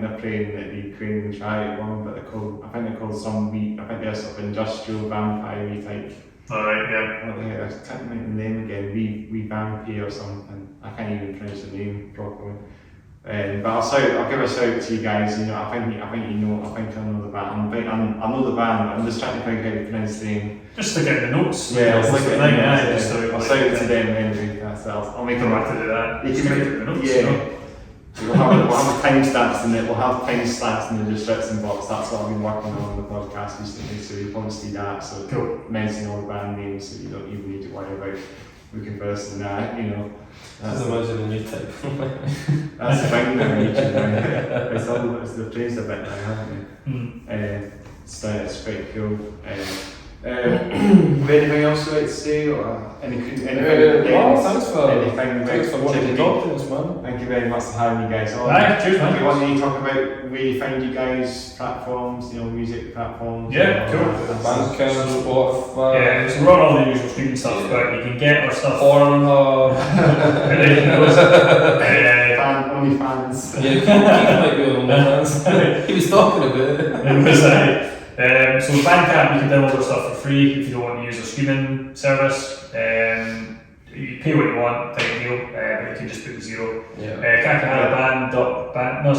they're playing at the Ukrainian charity one, but I think they're called I think they're sort of industrial vampire type. Alright, yeah. I can't remember the name again, we Vampire or something. I can't even pronounce the name properly. But I'll give a shout to you guys. You know, I think I know the band. I know the band. I'm just trying to think how to pronounce the name. Just to get the notes. Yeah, I'll stick it in. Yeah, just I'll shout it to them anyway. I'll make come them. back to do that. You Just can to make get the notes. yeah. You know? We'll have timestamps in it. We'll have timestamps in the description box. That's what I've been working on the podcast recently. So you can see that. So cool. Mention all the band names, so you don't even need to worry about reconversing that. You know. Just imagine a new type. That's the thing that we need to do. They've changed a bit now, haven't they? It's pretty cool. Anything else you'd like to say? Or anything thanks for wanting to talk to us, man. Thank you very much for having you guys on. Right, cheers, man. You want to talk about where you find you guys, platforms, you know, music platforms? Yeah, cool. Bandcamp, Spotify. Yeah, so we're on all the usual streaming stuff, but you can get our stuff. Pornhub. OnlyFans. Yeah, Keith might be on OnlyFans. He was talking about it. It was so Bandcamp, you can download our stuff for free if you don't want to use a streaming service. You pay what you want, type of deal, but you can just put the zero. Yeah. It's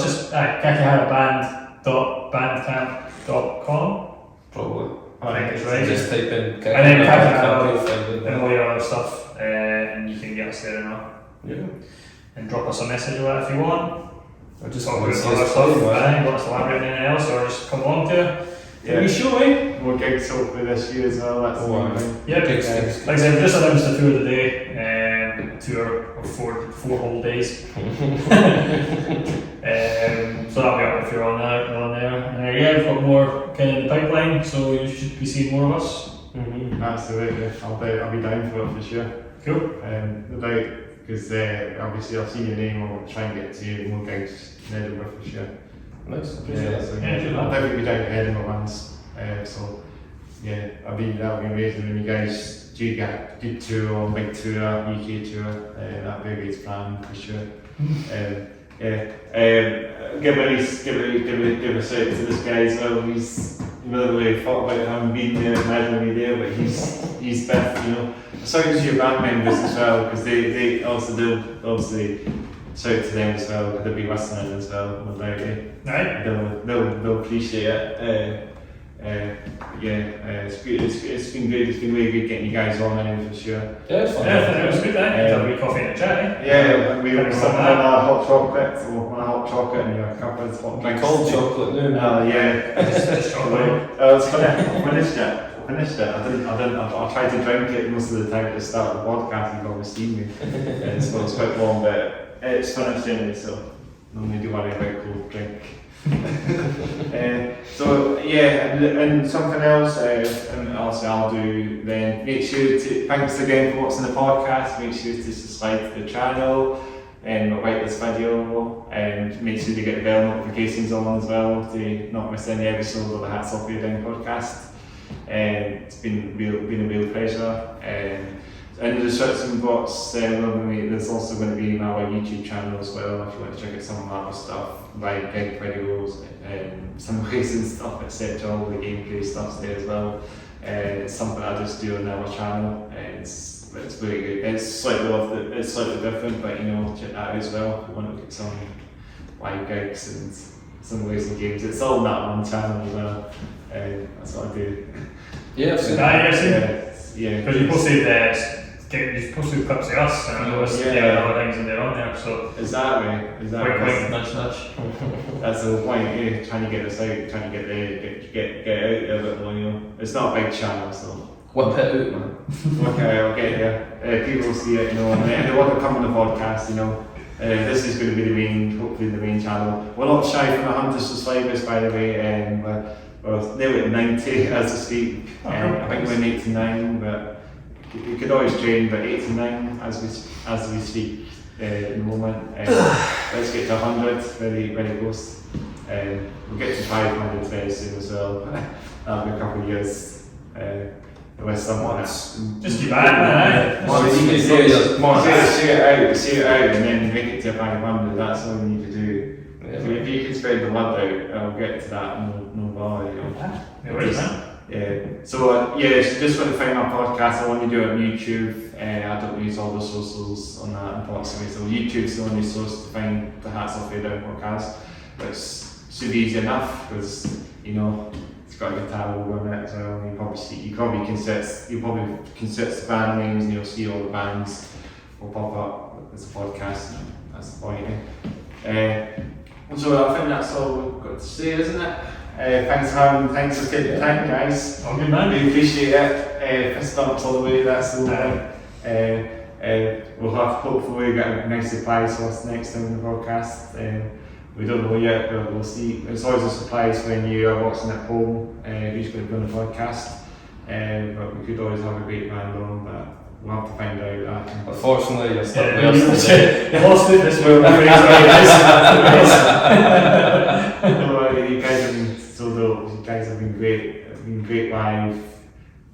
just kakihara.bandcamp.com. Probably. I think it's right. Just type in and then Kakihara and all your other stuff, and you can get us there now. Yeah. And drop us a message or that if you want. Or just talk want about to see other us stuff, play, man. you want us to elaborate on anything else, or just come along to Yeah. we show, eh? More gigs hopefully this year as well. That's the main thing. Yep. Gigs. Like I said, we just announced the tour of the day, tour of four whole days. So that'll be up if you're on there. Yeah, we've got more kind of in the pipeline, so you should be seeing more of us. Absolutely. I'll be down for it for sure. Cool. Because obviously I've seen your name, I'll try and get to you more gigs in Edinburgh for sure. Nice, appreciate that. So, Yeah, I'll definitely be down to Edinburgh once. So yeah, that'll be amazing when you guys do get a good tour or big tour, UK tour. That'll be a great plan for sure. Give a shout to this guy as well. He's not really thought about him being there, imaginary there, but he's best, you know. Shout to your band members as well, because they obviously shout to them as well, because they'll be listening as well, no doubt. Right. They'll appreciate it. It's been good. It's been really good getting you guys on anyway for sure. Yeah, it's fun. Yeah, I think it was good, eh? Have a wee coffee and a chat, eh? Yeah, we were sitting on a hot chocolate and your cup of hot drinks. Cold chocolate, no. Yeah. Just chocolate. It's funny. I finished it. I tried to drink it most of the time at the start of the podcast. You've always seen me. So it's quite long, but it's finished anyway. So no need to worry about cold drink. And something else, and also I'll do then. Make sure to thanks again for watching the podcast. Make sure to subscribe to the channel and like this video, and make sure to get the bell notifications on as well to not miss any episodes of the Hats Off Your Down podcast. It's been a real pleasure. In the description box, there's also going to be our YouTube channel as well if you want to check out some of our other stuff, like gig videos, some races and stuff, etc. All the gameplay stuff's there as well. It's something I just do on our channel. It's very good. It's slightly different, but you know, check that out as well if you want to get some live gigs and some racing games. It's all on that one channel as well. That's what I do. Yeah, I've seen Yeah. Because you posted clips of us, and I noticed other things in there on there, so. Exactly. Quick, nudge, nudge. That's the point, trying to get this out, trying to get out there a bit more, you know. It's not a big channel, so. Whip it out, man. Okay, I'll get here. People will see it, you know, and they want to come on the podcast, you know. This is going to be hopefully the main channel. We're not shy from 100 subscribers, by the way. We're nearly at 90 as we speak. I think we're in 89, but we could always train, but 89 as we speak at the moment. Let's get to 100, very close. We'll get to 500 very soon as well. That'll be a couple of years. With someone else. Just keep at it, man. See it out, and then make it to 500. That's all you need to do. Yeah. If you can spread the word out, I'll get to that. No bother, you know. No worries, man. Yeah. So just want to find my podcast. I want to do it on YouTube. I don't use all the socials on that, unfortunately. So YouTube's the only source to find the Hats Off Way Down podcast. But should be easy enough because you know. It's got a guitar logo on it as well. You probably can search the band names and you'll see all the bands will pop up as a podcast. That's the point. So I think that's all we've got to say, isn't it? Thanks for taking the time, guys. All good, man. We appreciate it. Fist bumps all the way. That's the point. We'll have hopefully get a nice surprise for us next time in the podcast. We don't know yet, but we'll see. It's always a surprise when you are watching at home who's going to be on the podcast. But we could always have a great band on, but we'll have to find out that. Unfortunately, you're stuck You there. lost it this way. You guys have been so dope. You guys have been great. It's been great live.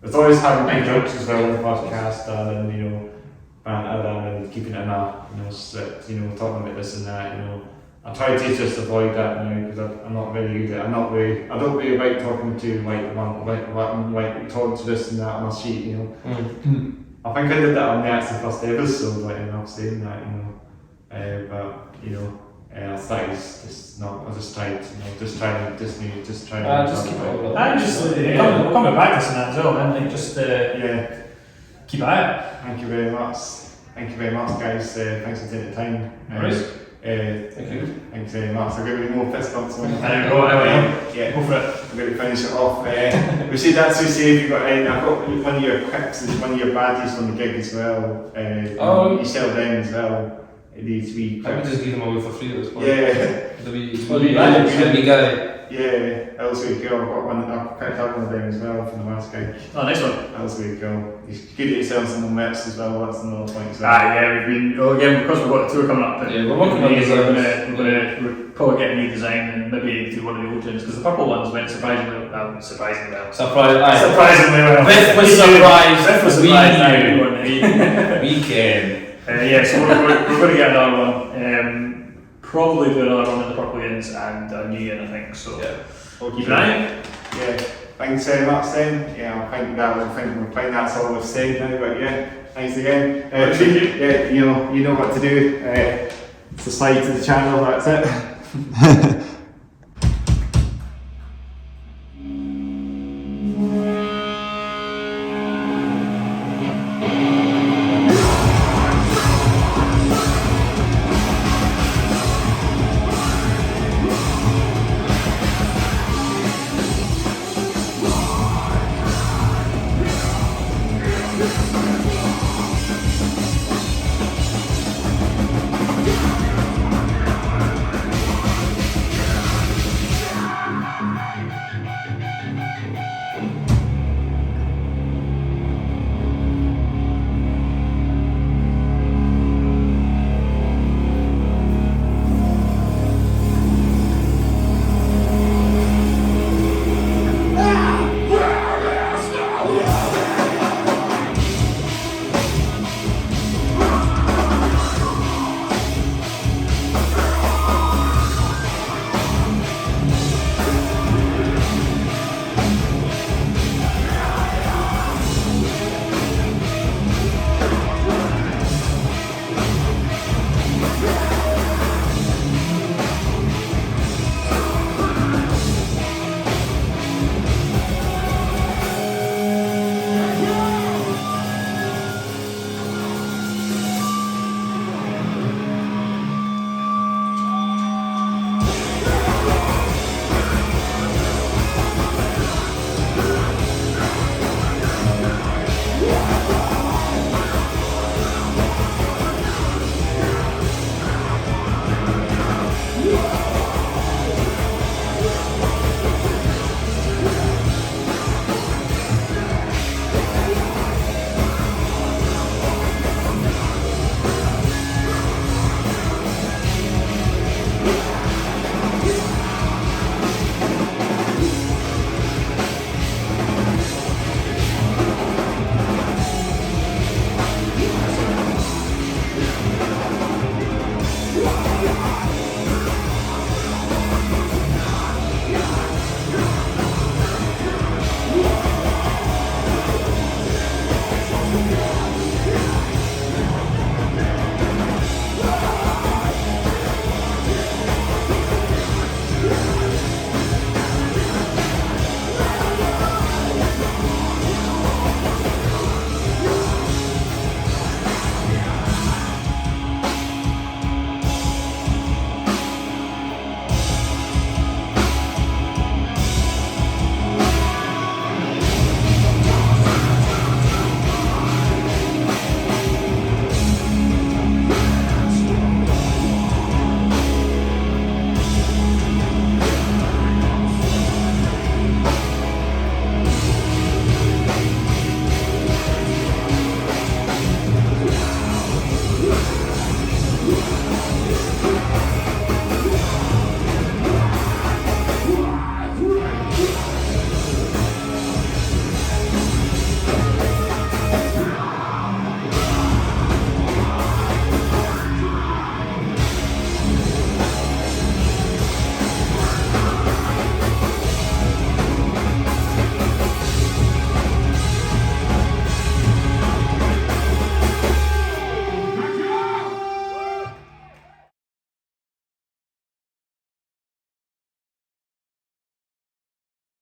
It's always having big jokes as well on the podcast, and you know, and keeping it in a script. You know, talking about this and that. You know. I try to just avoid that now because I'm not very good at it. I don't really like talking to like talking to this and that on a sheet, you know. I think I did that on the first episode, like enough saying that, you know. But you know, I started just not. I just tried, you know, just trying. Just keep it We'll come and practice on that as well, man. Like just keep at it. Thank you very much. Thank you very much, guys. Thanks for taking the time. Thank you. Thanks very much. I'm going to be more fist bumps on There you go, yeah. Go for it. I'm going to finish it off. We should actually say if you've got any, I've got one of your quips, one of your badges on the gig as well. You sell them as well. These wee I would quips. just give them away for free at this point. Yeah. The wee guy. Yeah, that was really cool. I've picked up one of them as well from the last gig. Oh, nice one. That was really cool. You should get yourself some merch as well, that's another point as well. Yeah, we've been, again, because we've got a tour coming up, Yeah, we're working on designs. we're probably getting a new design and maybe do one of the old tunes, because the purple ones went surprisingly well. Surprisingly well. Biff was surprised. Biff was surprised. We can. Yeah, so we're going to get another one. Probably do another one in the Purple Ins and a new year, I think. So we'll keep an eye. Yeah, thanks very much then. Yeah, I think that's all we've said now, but yeah, thanks again. Yeah, you know what to do. Subscribe to the channel, that's it.